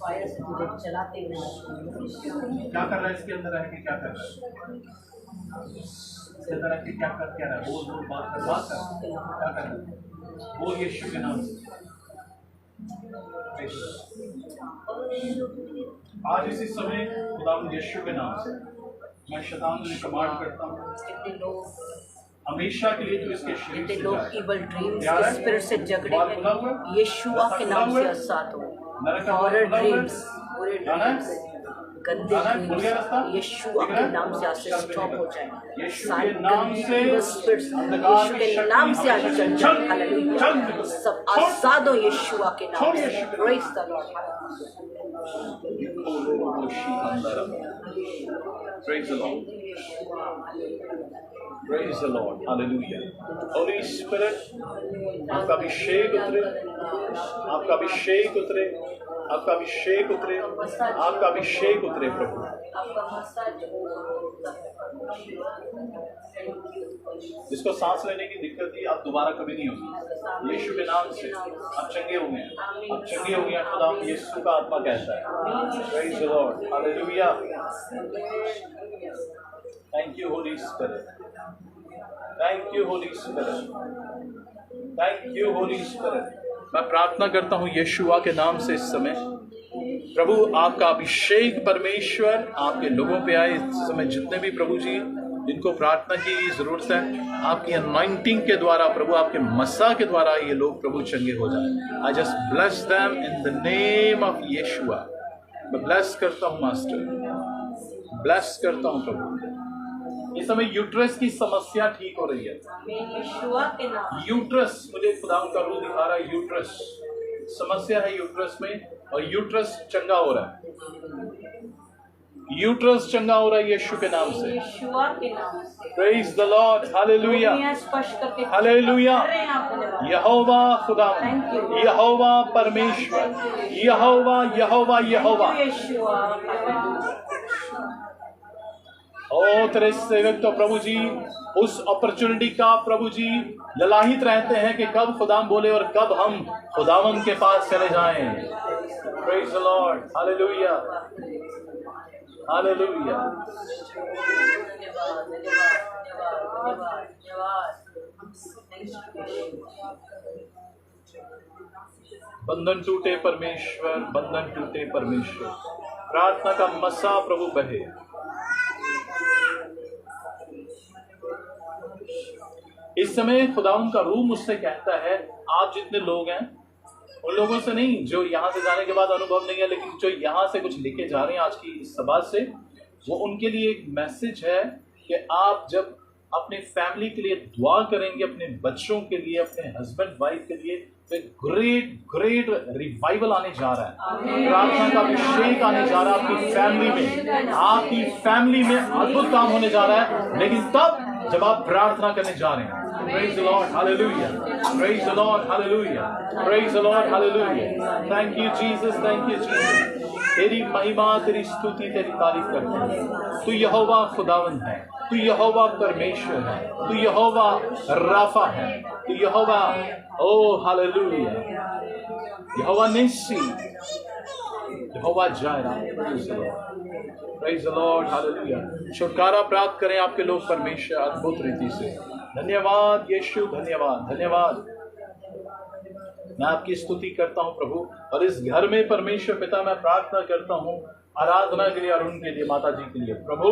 फायर से तुझे जलाते हैं। क्या कर रहा है इसके अंदर रह के? क्या कर रहा है इसके अंदर रह के? क्या कर क्या रहा है? बोल, बोल, बात कर, बात कर। क्या कर रहा है? बोल यीशु के नाम से। आज इसी समय खुदा यीशु के नाम से मैं शैतान से कमांड करता हूँ, हमेशा के लिए तो इसके शरीर से लोग इवल ड्रीम्स के स्पिरिट से झगड़े में यीशुआ के नाम से आजाद हो। हॉरर ड्रीम्स, बुरे ड्रीम्स, गंदे ड्रीम्स यीशुआ के नाम से आज से स्टॉप हो जाए। सारे गंदे स्पिरिट्स यीशु के नाम से आज चल जाए। हालेलुया, सब आजाद हो यीशुआ के नाम से। Praise the Lord, Praise the Lord. Praise the Lord. Hallelujah. Holy Spirit, आपका अभिषेक उतरे, आपका अभिषेक उतरे, आपका अभिषेक उतरे, आपका अभिषेक उतरे प्रभु। जिसको सांस लेने की दिक्कत थी, अब दोबारा कभी नहीं होगी। यीशु के नाम से आप चंगे हो गए, आप चंगे हो गए। खुदा यीशु का आत्मा कहता है। Praise the Lord. Hallelujah. Thank you, Holy Spirit. Thank you, Holy Spirit. Thank you, Holy Spirit. मैं प्रार्थना करता हूँ यीशुआ के नाम से इस समय प्रभु आपका अभिषेक परमेश्वर आपके लोगों पे आए। इस समय जितने भी प्रभु जी जिनको प्रार्थना की जरूरत है, आपकी अनॉइंटिंग के द्वारा प्रभु, आपके मसा के द्वारा ये लोग प्रभु चंगे हो जाए। I just bless them in the name of Yeshua. मैं ब्लेस करता हूँ मास्टर, ब्लेस करता हूँ प्रभु। इस समय यूट्रस की समस्या ठीक हो रही है। यूट्रस, मुझे खुदा का रूह दिखा रहा है। यूट्रस समस्या है यूट्रस में, और यूट्रस चंगा हो रहा है। यूट्रस चंगा हो रहा है यीशु के नाम से। Praise the Lord, hallelujah, hallelujah. यहोवा खुदा, यहोवा परमेश्वर, यहोवा, यहोवा, यहोवा। ओ तेरे सेवक तो प्रभु जी उस अपॉर्चुनिटी का प्रभु जी ललाहित रहते हैं कि कब खुदाम बोले और कब हम खुदावन के पास चले जाएं। Praise the Lord, hallelujah, hallelujah. बंधन टूटे परमेश्वर, बंधन टूटे परमेश्वर। प्रार्थना का मसा प्रभु बहे। इस समय खुदाउन का रूह मुझसे कहता है, आप जितने लोग हैं उन लोगों से नहीं जो यहाँ से जाने के बाद अनुभव नहीं है, लेकिन जो यहाँ से कुछ लेके जा रहे हैं आज की इस सभा से, वो उनके लिए एक मैसेज है कि आप जब अपने फैमिली के लिए दुआ करेंगे, अपने बच्चों के लिए, अपने हस्बैंड वाइफ के लिए, तो ग्रेट रिवाइवल आने जा रहा है। प्रार्थना का अभिषेक आने जा रहा है आपकी फैमिली में। आपकी फैमिली में अद्भुत काम होने जा रहा है, लेकिन तब जब आप प्रार्थना करने जा रहे हैं। Praise the Lord, hallelujah. Praise the Lord, hallelujah. Praise the Lord, hallelujah. Thank you Jesus, thank you Jesus. तेरी महिमा, तेरी स्तुति, तेरी तारीफ करते हैं। तू यहोवा खुदावंद है, तू यहोवा परमेश्वर है, तू यहोवा राफा है, तू यहोवा ओ हालेलुया, यहोवा निस्सी, यहोवा जायरा। Praise the Lord, hallelujah. छुटकारा प्राप्त करें आपके लोग परमेश्वर अद्भुत रीति से। धन्यवाद यीशु, धन्यवाद धन्यवाद। मैं आपकी स्तुति करता हूँ प्रभु, और इस घर में परमेश्वर पिता मैं प्रार्थना करता हूँ आराधना के लिए और उनके लिए, माता जी के लिए प्रभु,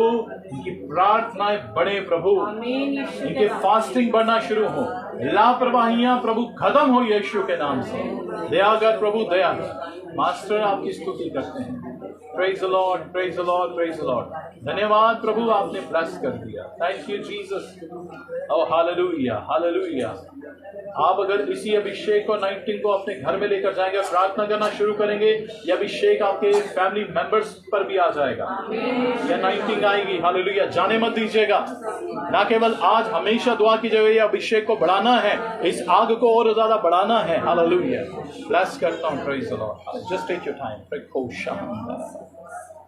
इनकी प्रार्थनाएं बढ़े प्रभु, इनके फास्टिंग बढ़ना शुरू हो, लापरवाहियां प्रभु खत्म हो यीशु के नाम से। दया कर प्रभु, दया कर। मास्टर आपकी स्तुति करते हैं। Praise the lord, praise the lord, praise the lord. धन्यवाद प्रभु, आपने ब्लेस कर दिया। Thank you Jesus. Oh hallelujah, hallelujah. आप अगर इसी अभिषेक को, अनॉइंटिंग को अपने घर में लेकर जाएंगे, प्रार्थना करना शुरू करेंगे, यह अभिषेक आपके फैमिली मेंबर्स पर भी आ जाएगा। यह अनॉइंटिंग आएगी। हालेलुया। जाने मत दीजिएगा। ना केवल आज, हमेशा दुआ कीजिएगा। यह अभिषेक को बढ़ाना है, इस आग को और ज्यादा बढ़ाना है। हालेलुया। ब्लेस करता हूँ। Praise the lord. Just take your time.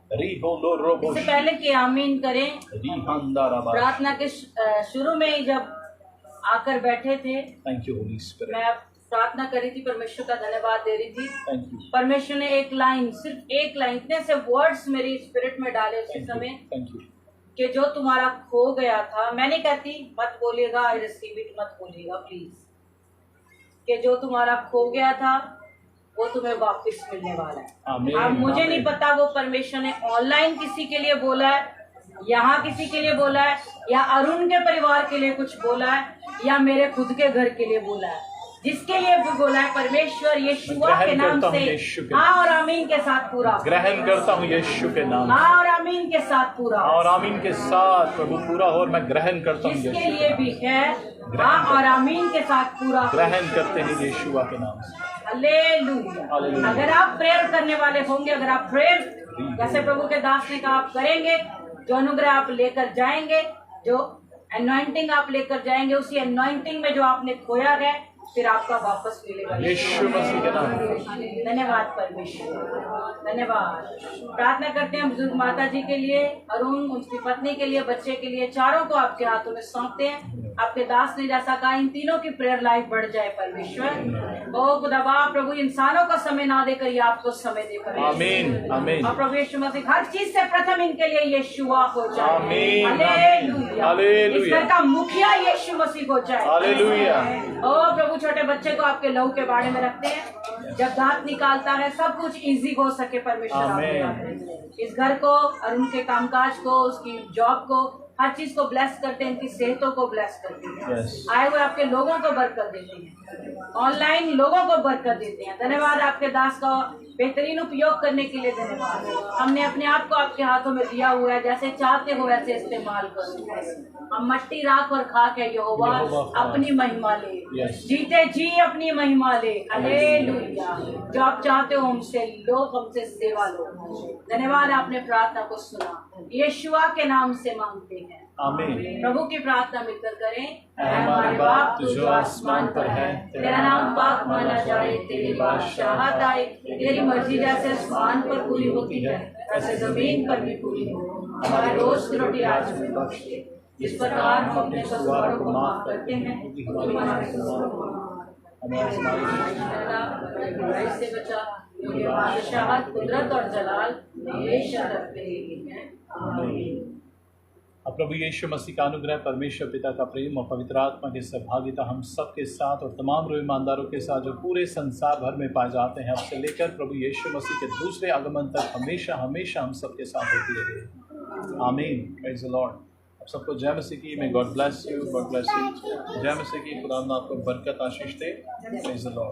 इससे पहले कि आमीन करें, प्रार्थना के शुरू में ही जब आकर बैठे थे, थैंक यू होली स्पिरिट, मैं प्रार्थना करी थी, परमेश्वर का धन्यवाद दे रही थी। Thank you. परमेश्वर ने एक लाइन, सिर्फ एक लाइन, इतने से वर्ड्स मेरी स्पिरिट में डाले उसी समय, थैंक यू, कि जो तुम्हारा खो गया था, मैं नहीं कहती मत बोलिएगा, आई रिसीव इट, मत बोलिएगा प्लीज, कि जो तुम्हारा खो गया था वो तुम्हें वापस मिलने वाला है। अब मुझे नहीं पता वो परमेश्वर ने ऑनलाइन किसी के लिए बोला है, यहाँ किसी के लिए बोला है, या अरुण के परिवार के लिए कुछ बोला है, या मेरे खुद के घर के लिए बोला है। जिसके लिए भी बोला है, परमेश्वर यीशुआ के नाम से हाँ और आमीन के साथ पूरा ग्रहण करता हूँ। यीशु के नाम, हाँ और आमीन के साथ पूरा, और आमीन के साथ प्रभु पूरा हो, और मैं ग्रहण करता हूँ। जिसके लिए भी है, हाँ और आमीन के साथ पूरा ग्रहण करते हैं यीशुआ के नाम से। हालेलुया। अगर आप प्रेयर करने वाले होंगे, अगर आप प्रेयर जैसे प्रभु के दास ने कहा आप करेंगे, जो अनुग्रह आप लेकर जाएंगे, जो अनॉइंटिंग आप लेकर जाएंगे, उसी अनॉइंटिंग में जो आपने खोया है फिर आपका वापस मिलेगा यीशु मसीह के नाम। धन्यवाद परमेश्वर, धन्यवाद। प्रार्थना करते हैं बुजुर्ग माता जी के लिए, अरुण, उनकी पत्नी के लिए, बच्चे के लिए, चारों को आपके हाथों में सौंपते हैं। आपके दास ने जैसा कहा, इन तीनों की प्रेयर लाइफ बढ़ जाए परमेश्वर। ओ खुदावा प्रभु, इंसानों का समय ना देकर ये आपको समय देकर, आमीन आमीन। और प्रभु यीशु मसीह हर चीज से प्रथम इनके लिए यीशुआ हो जाए। आमीन हालेलुया। इस घर का मुखिया यीशु मसीह हो जाए। हालेलुया। ओ प्रभु, छोटे बच्चे को आपके लहू के बारे में रखते हैं, जब दांत निकालता है सब कुछ इजी हो सके परमेश्वर। इस घर को, अरुण के कामकाज को, उसकी जॉब को, हर चीज को ब्लेस करते हैं, इनकी सेहतों को ब्लेस करते हैं। आए हुए आपके लोगों को बरकत देते हैं, ऑनलाइन लोगों को बरकत देते हैं। धन्यवाद आपके दास का बेहतरीन उपयोग करने के लिए। धन्यवाद। हमने अपने आप को आपके हाथों में दिया हुआ है, जैसे चाहते हो वैसे इस्तेमाल करो। हम मट्टी, राख और खाक है यहोवा, अपनी महिमा ले, जीते जी अपनी महिमा ले। हालेलुया। जो आप चाहते हो हमसे लो, हमसे सेवा लो। धन्यवाद, आपने प्रार्थना को सुना, यीशुआ के नाम से मांगते हैं, आमीन। प्रभु की प्रार्थना मिलकर करें। हमारे बाप तू जो आसमान पर है, तेरा नाम पाक माना जाए, तेरी बादशाहत आए, तेरी मर्जी जैसे आसमान पर पूरी होती है वैसे जमीन पर भी पूरी हो। हमारे रोज की रोटी आज हमें बख्श दे, जिस प्रकार हम अपने कसूरों को माफ करते हैं, हमारे कसूरों को से बचा, क्योंकि बादशाहत, कुदरत और जलाल हमेशा रखते हैं। आमीन। अब प्रभु यीशु मसीह का अनुग्रह, परमेश्वर पिता का प्रेम और पवित्र आत्मा की सहभागिता हम सब के साथ और तमाम रूह ईमानदारों के साथ जो पूरे संसार भर में पाए जाते हैं, अब से लेकर प्रभु यीशु मसीह के दूसरे आगमन तक हमेशा हमेशा हम सब के साथ होती रहे। आमीन। Praise the Lord. अब सबको जय मसीह की। May God bless you, God bless you. जय मसीह की। खुदा आपको बरकत आशीष दे। Praise the Lord.